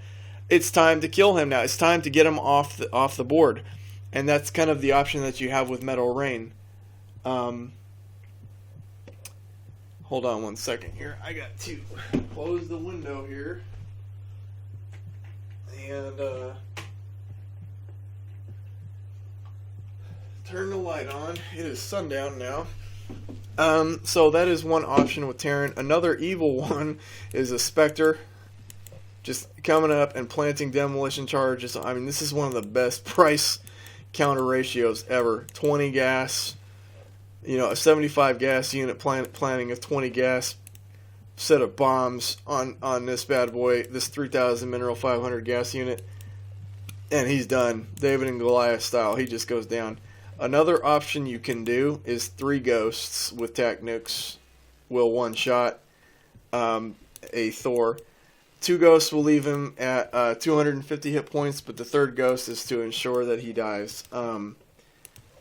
it's time to kill him now. It's time to get him off the board. And that's kind of the option that you have with Metal Rain. Hold on one second here. I got to close the window here. And turn the light on. It is sundown now. So that is one option with Terran. Another evil one is a Spectre. Just coming up and planting demolition charges. I mean, this is one of the best price counter ratios ever. 20 gas, a 75 gas unit planting a 20 gas set of bombs on this bad boy, this 3,000 mineral 500 gas unit, and he's done. David and Goliath style. He just goes down. Another option you can do is 3 ghosts with tac nukes will one-shot a Thor. 2 ghosts will leave him at 250 hit points, but the 3rd ghost is to ensure that he dies.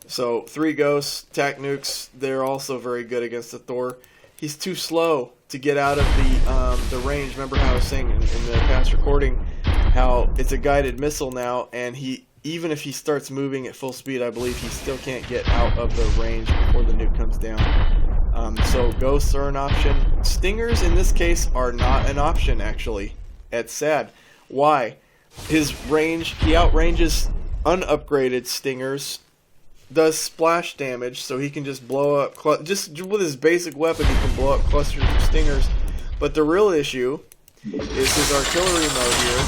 So 3 ghosts, tac nukes, they're also very good against the Thor. He's too slow to get out of the range. Remember how I was saying in the past recording how it's a guided missile now, and even if he starts moving at full speed, I believe he still can't get out of the range before the nuke comes down. So ghosts are an option. Stingers in this case are not an option, actually. It's sad. Why? His range, he outranges unupgraded stingers, does splash damage, so he can just blow up, just with his basic weapon he can blow up clusters of stingers. But the real issue is his artillery mode here,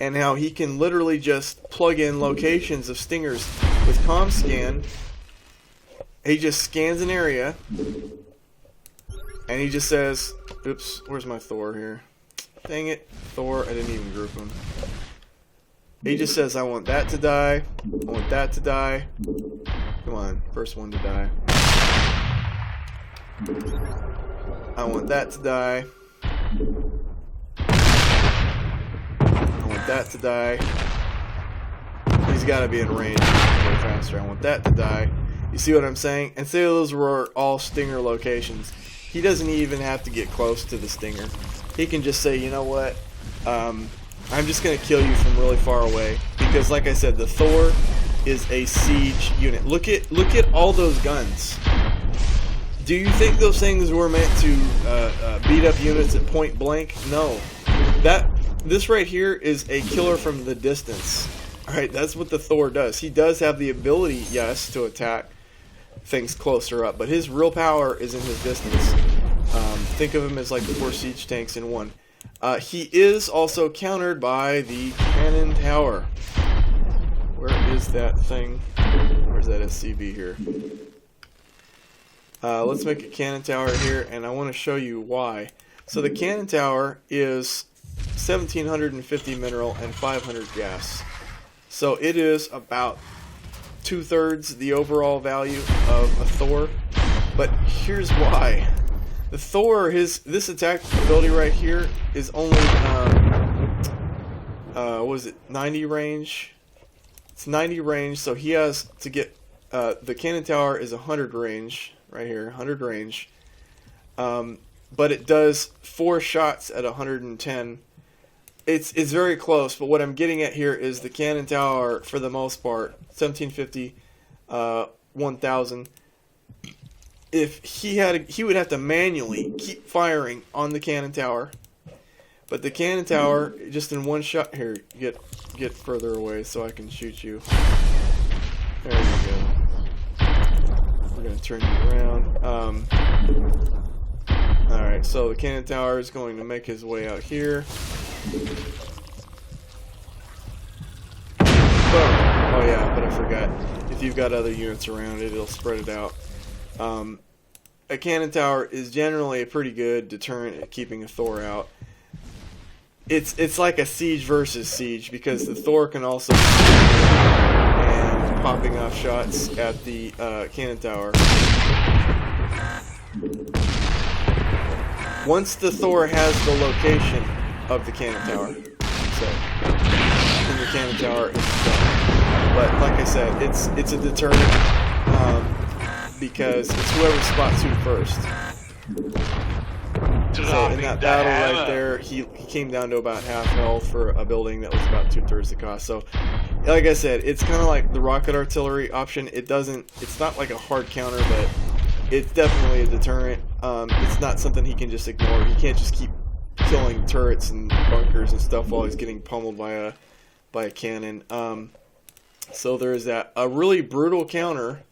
and how he can literally just plug in locations of stingers with comm scan. He just scans an area, and he just says, oops, where's my Thor here? Dang it, Thor, I didn't even group him. He just says, I want that to die, I want that to die. Come on, first one to die. I want that to die. I want that to die. He's got to be in range way faster. I want that to die. You see what I'm saying? And say those were all stinger locations. He doesn't even have to get close to the stinger. He can just say, you know what? I'm just going to kill you from really far away. Because like I said, the Thor is a siege unit. Look at all those guns. Do you think those things were meant to beat up units at point blank? No. This right here is a killer from the distance. Alright, that's what the Thor does. He does have the ability, yes, to attack things closer up, but his real power is in his distance. Think of him as like 4 siege tanks in one. He is also countered by the cannon tower. Where is that thing? Where's that SCV here? Let's make a cannon tower here, and I want to show you why. So the cannon tower is 1750 mineral and 500 gas. So it is about 2/3 the overall value of a Thor. But here's why. The Thor, this attack ability right here is only what was it, 90 range? It's 90 range, so he has to get the cannon tower is 100 range right here, 100 range. But it does 4 shots at 110. It's very close, but what I'm getting at here is the cannon tower, for the most part, 1750, 1000. If he would have to manually keep firing on the cannon tower, but the cannon tower, just in one shot, here, get further away so I can shoot you. There you go. We're gonna turn you around. Alright, so the cannon tower is going to make his way out here. Oh yeah, but I forgot. If you've got other units around it, it'll spread it out. A cannon tower is generally a pretty good deterrent at keeping a Thor out. It's like a siege versus siege, because the Thor can also and popping off shots at the cannon tower. Once the Thor has the location of the cannon tower, so then the cannon tower is done. But like I said, it's a deterrent because it's whoever spots who first. So in that battle right there, he came down to about half health for a building that was about 2/3 the cost. So, like I said, it's kind of like the rocket artillery option. It's not like a hard counter, but it's definitely a deterrent. It's not something he can just ignore. He can't just keep killing turrets and bunkers and stuff while he's getting pummeled by a cannon. So there is that. A really brutal counter.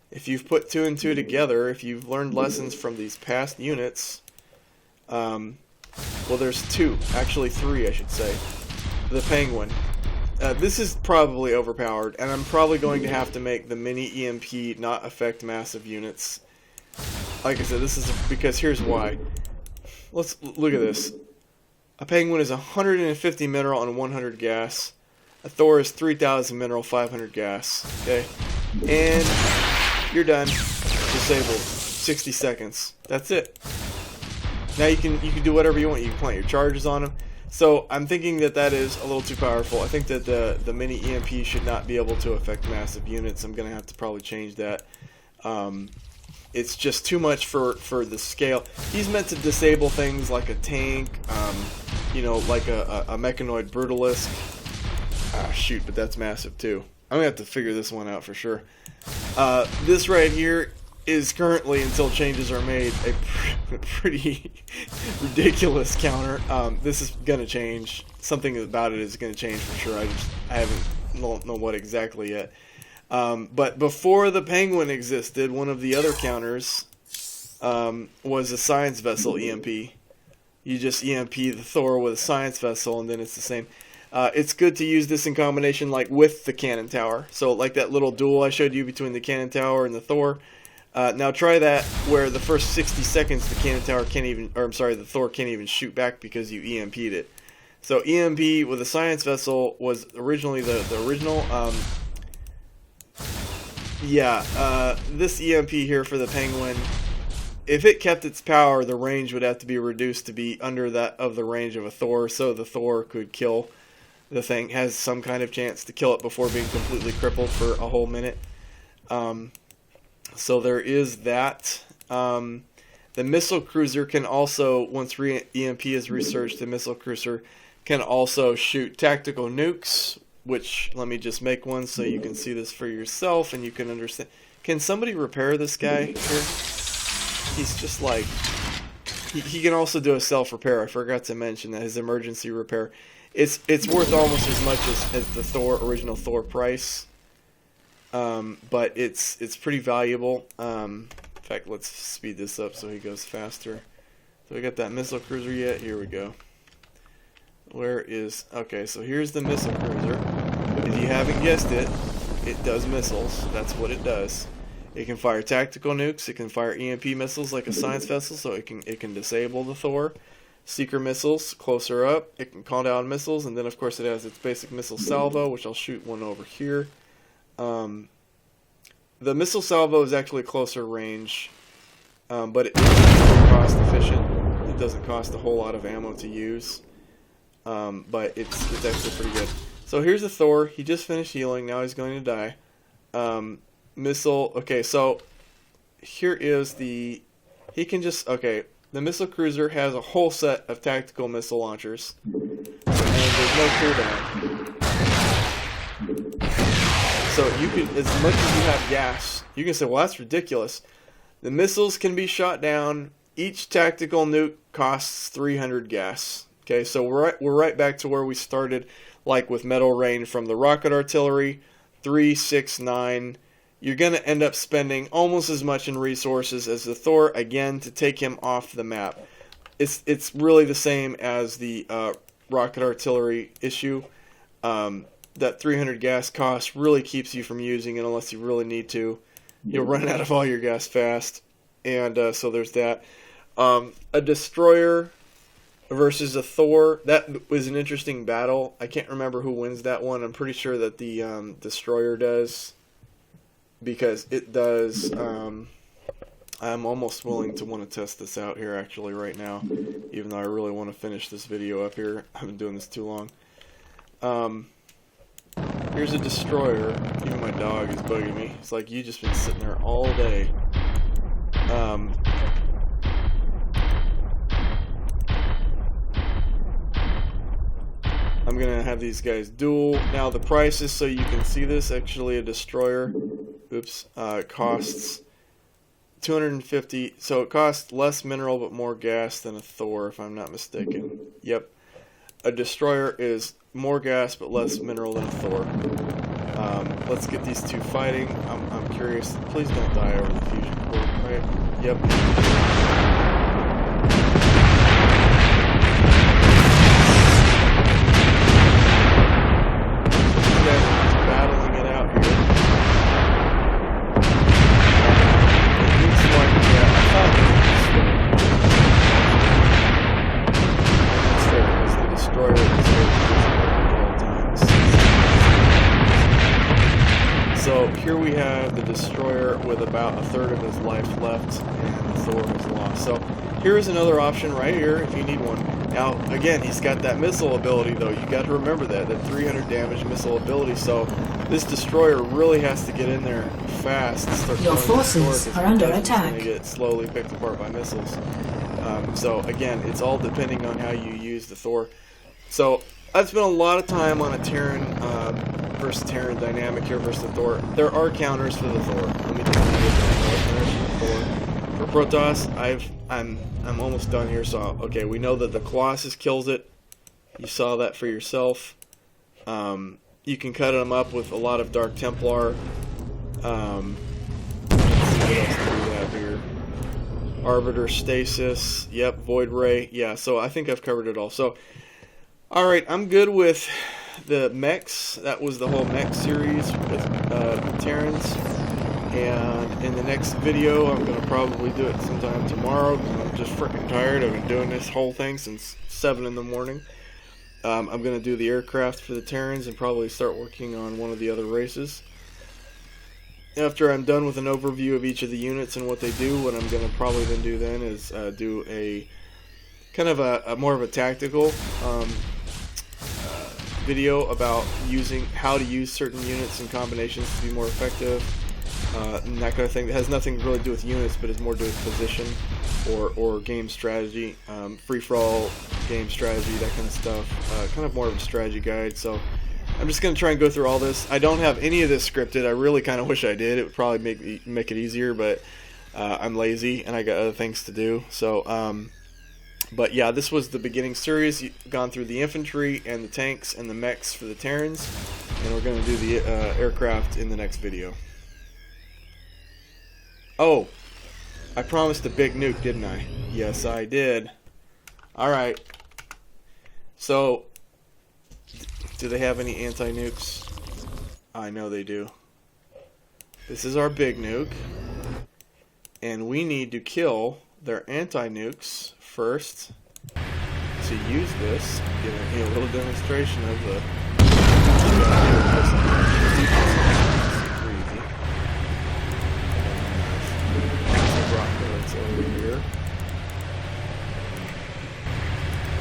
If you've put 2 and 2 together, if you've learned lessons from these past units. Well, there's 2, actually 3, I should say. The Penguin. This is probably overpowered, and I'm probably going to have to make the mini EMP not affect massive units. Like I said, this is because here's why. Let's look at this. A Penguin is 150 mineral and 100 gas. A Thor is 3,000 mineral, 500 gas. Okay, and you're done. Disabled. 60 seconds. That's it. Now you can do whatever you want. You can plant your charges on them. So I'm thinking that is a little too powerful. I think that the mini EMP should not be able to affect massive units. I'm going to have to probably change that. It's just too much for the scale. He's meant to disable things like a tank, you know, like a mechanoid brutalisk. Ah, shoot, but that's massive too. I'm going to have to figure this one out for sure. This right here is currently, until changes are made, a pretty ridiculous counter. This is going to change. Something about it is going to change for sure. I don't know what exactly yet. But before the Penguin existed, one of the other counters was a science vessel EMP. You just EMP the Thor with a science vessel, and then it's the same. It's good to use this in combination, like with the cannon tower. So, like that little duel I showed you between the cannon tower and the Thor. Now try that where the first 60 seconds the cannon tower can't even, or I'm sorry, the Thor can't even shoot back because you EMP'd it. So EMP with a science vessel was originally the original. This EMP here for the Penguin, if it kept its power, the range would have to be reduced to be under that of the range of a Thor, so the Thor could kill the thing, has some kind of chance to kill it before being completely crippled for a whole minute. So there is that. The missile cruiser can also, once EMP is researched, the missile cruiser can also shoot tactical nukes, which, let me just make one so you can see this for yourself and you can understand. Can somebody repair this guy here? He's just like, he can also do a self-repair. I forgot to mention that, his emergency repair. it's worth almost as much as the original Thor price. But it's pretty valuable. In fact, let's speed this up so he goes faster. So we got that missile cruiser yet? Here we go. Where is... Okay, so here's the missile cruiser. If you haven't guessed it, it does missiles. That's what it does. It can fire tactical nukes. It can fire EMP missiles like a science vessel, so it can disable the Thor. Seeker missiles, closer up. It can call down missiles, and then of course it has its basic missile salvo, which I'll shoot one over here. The missile salvo is actually closer range, but it's cost efficient. It doesn't cost a whole lot of ammo to use, but it's actually pretty good. So here's the Thor. He just finished healing. Now he's going to die. Missile. Okay, so here is the. He can just. Okay, the missile cruiser has a whole set of tactical missile launchers, and there's no cooldown. So you can, as much as you have gas, you can say, well, that's ridiculous. The missiles can be shot down. Each tactical nuke costs 300 gas. Okay, so we're right back to where we started, like with metal rain from the rocket artillery, 3, 6, 9. You're going to end up spending almost as much in resources as the Thor, again, to take him off the map. It's really the same as the rocket artillery issue. That 300 gas cost really keeps you from using it unless you really need to. You'll run out of all your gas fast. And so there's that. A destroyer versus a Thor. That was an interesting battle. I can't remember who wins that one. I'm pretty sure that the destroyer does. Because it does. I'm almost willing to want to test this out here actually right now. Even though I really want to finish this video up here. I've been doing this too long. Here's a destroyer. Even my dog is bugging me. It's like, you just been sitting there all day. I'm gonna have these guys duel. Now the prices, so you can see this, actually a destroyer, costs 250. So it costs less mineral but more gas than a Thor, if I'm not mistaken. Yep. A destroyer is more gas but less mineral than a Thor. Let's get these two fighting. I'm curious. Please don't die over the fusion core, right? Yep. Battling it out here. It looks like, yeah, I thought it was fair because the destroyer is so here we have the destroyer with about a third of his life left, and the Thor has lost. So here's another option right here if you need one. Now again, he's got that missile ability though. You got to remember that 300 damage missile ability. So this destroyer really has to get in there fast. Your forces are under attack. It's going to get slowly picked apart by missiles. So again, it's all depending on how you use the Thor. So I've spent a lot of time on a Terran versus Terran dynamic here versus the Thor. There are counters for the Thor. Let me just for Protoss, I'm almost done here. So okay, we know that the Colossus kills it. You saw that for yourself. You can cut them up with a lot of Dark Templar. Let's see what else do we have here. Arbiter Stasis. Yep, Void Ray. Yeah, so I think I've covered it all. So, alright, I'm good with the mechs. That was the whole mech series with Terrans. And in the next video, I'm going to probably do it sometime tomorrow because I'm just freaking tired. I've been doing this whole thing since 7 in the morning. I'm going to do the aircraft for the Terrans and probably start working on one of the other races. After I'm done with an overview of each of the units and what they do, what I'm going to probably then do then is do a kind of a more of a tactical video about how to use certain units and combinations to be more effective, and that kind of thing. That has nothing really to do with units, but is more to do with position or game strategy, free-for-all game strategy, that kind of stuff. Kind of more of a strategy guide. So I'm just going to try and go through all this. I don't have any of this scripted. I really kind of wish I did. It would probably make it easier, but I'm lazy and I got other things to do. So But yeah, this was the beginning series. You've gone through the infantry and the tanks and the mechs for the Terrans, and we're going to do the aircraft in the next video. Oh, I promised a big nuke, didn't I? Yes, I did. Alright. So, do they have any anti-nukes? I know they do. This is our big nuke. And we need to kill their anti-nukes first to use this. Give a little demonstration of the... It's over here.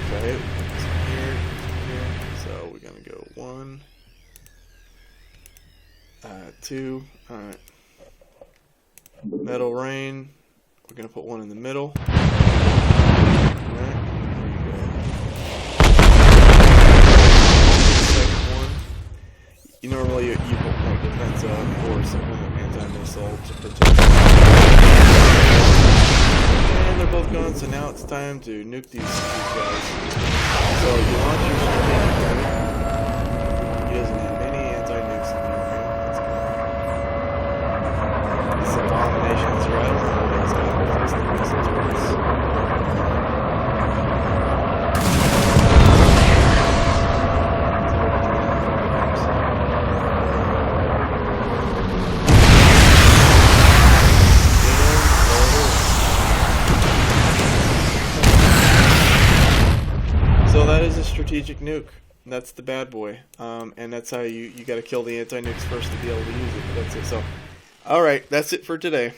Okay, here. So we're gonna go 1, 2. All right. Metal rain. We're gonna put one in the middle. All right. Second one. You normally you put like defense up or some kind of anti-missile to protect. And they're both gone, so now it's time to nuke these guys. So you launch your strategic nuke. He doesn't have many anti-nukes in there, right? That's good. This abomination's right. I think it's got to fix the missile turrets. So that is a strategic nuke. That's the bad boy. And that's how you got to kill the anti-nukes first to be able to use it. That's it. So, alright, that's it for today.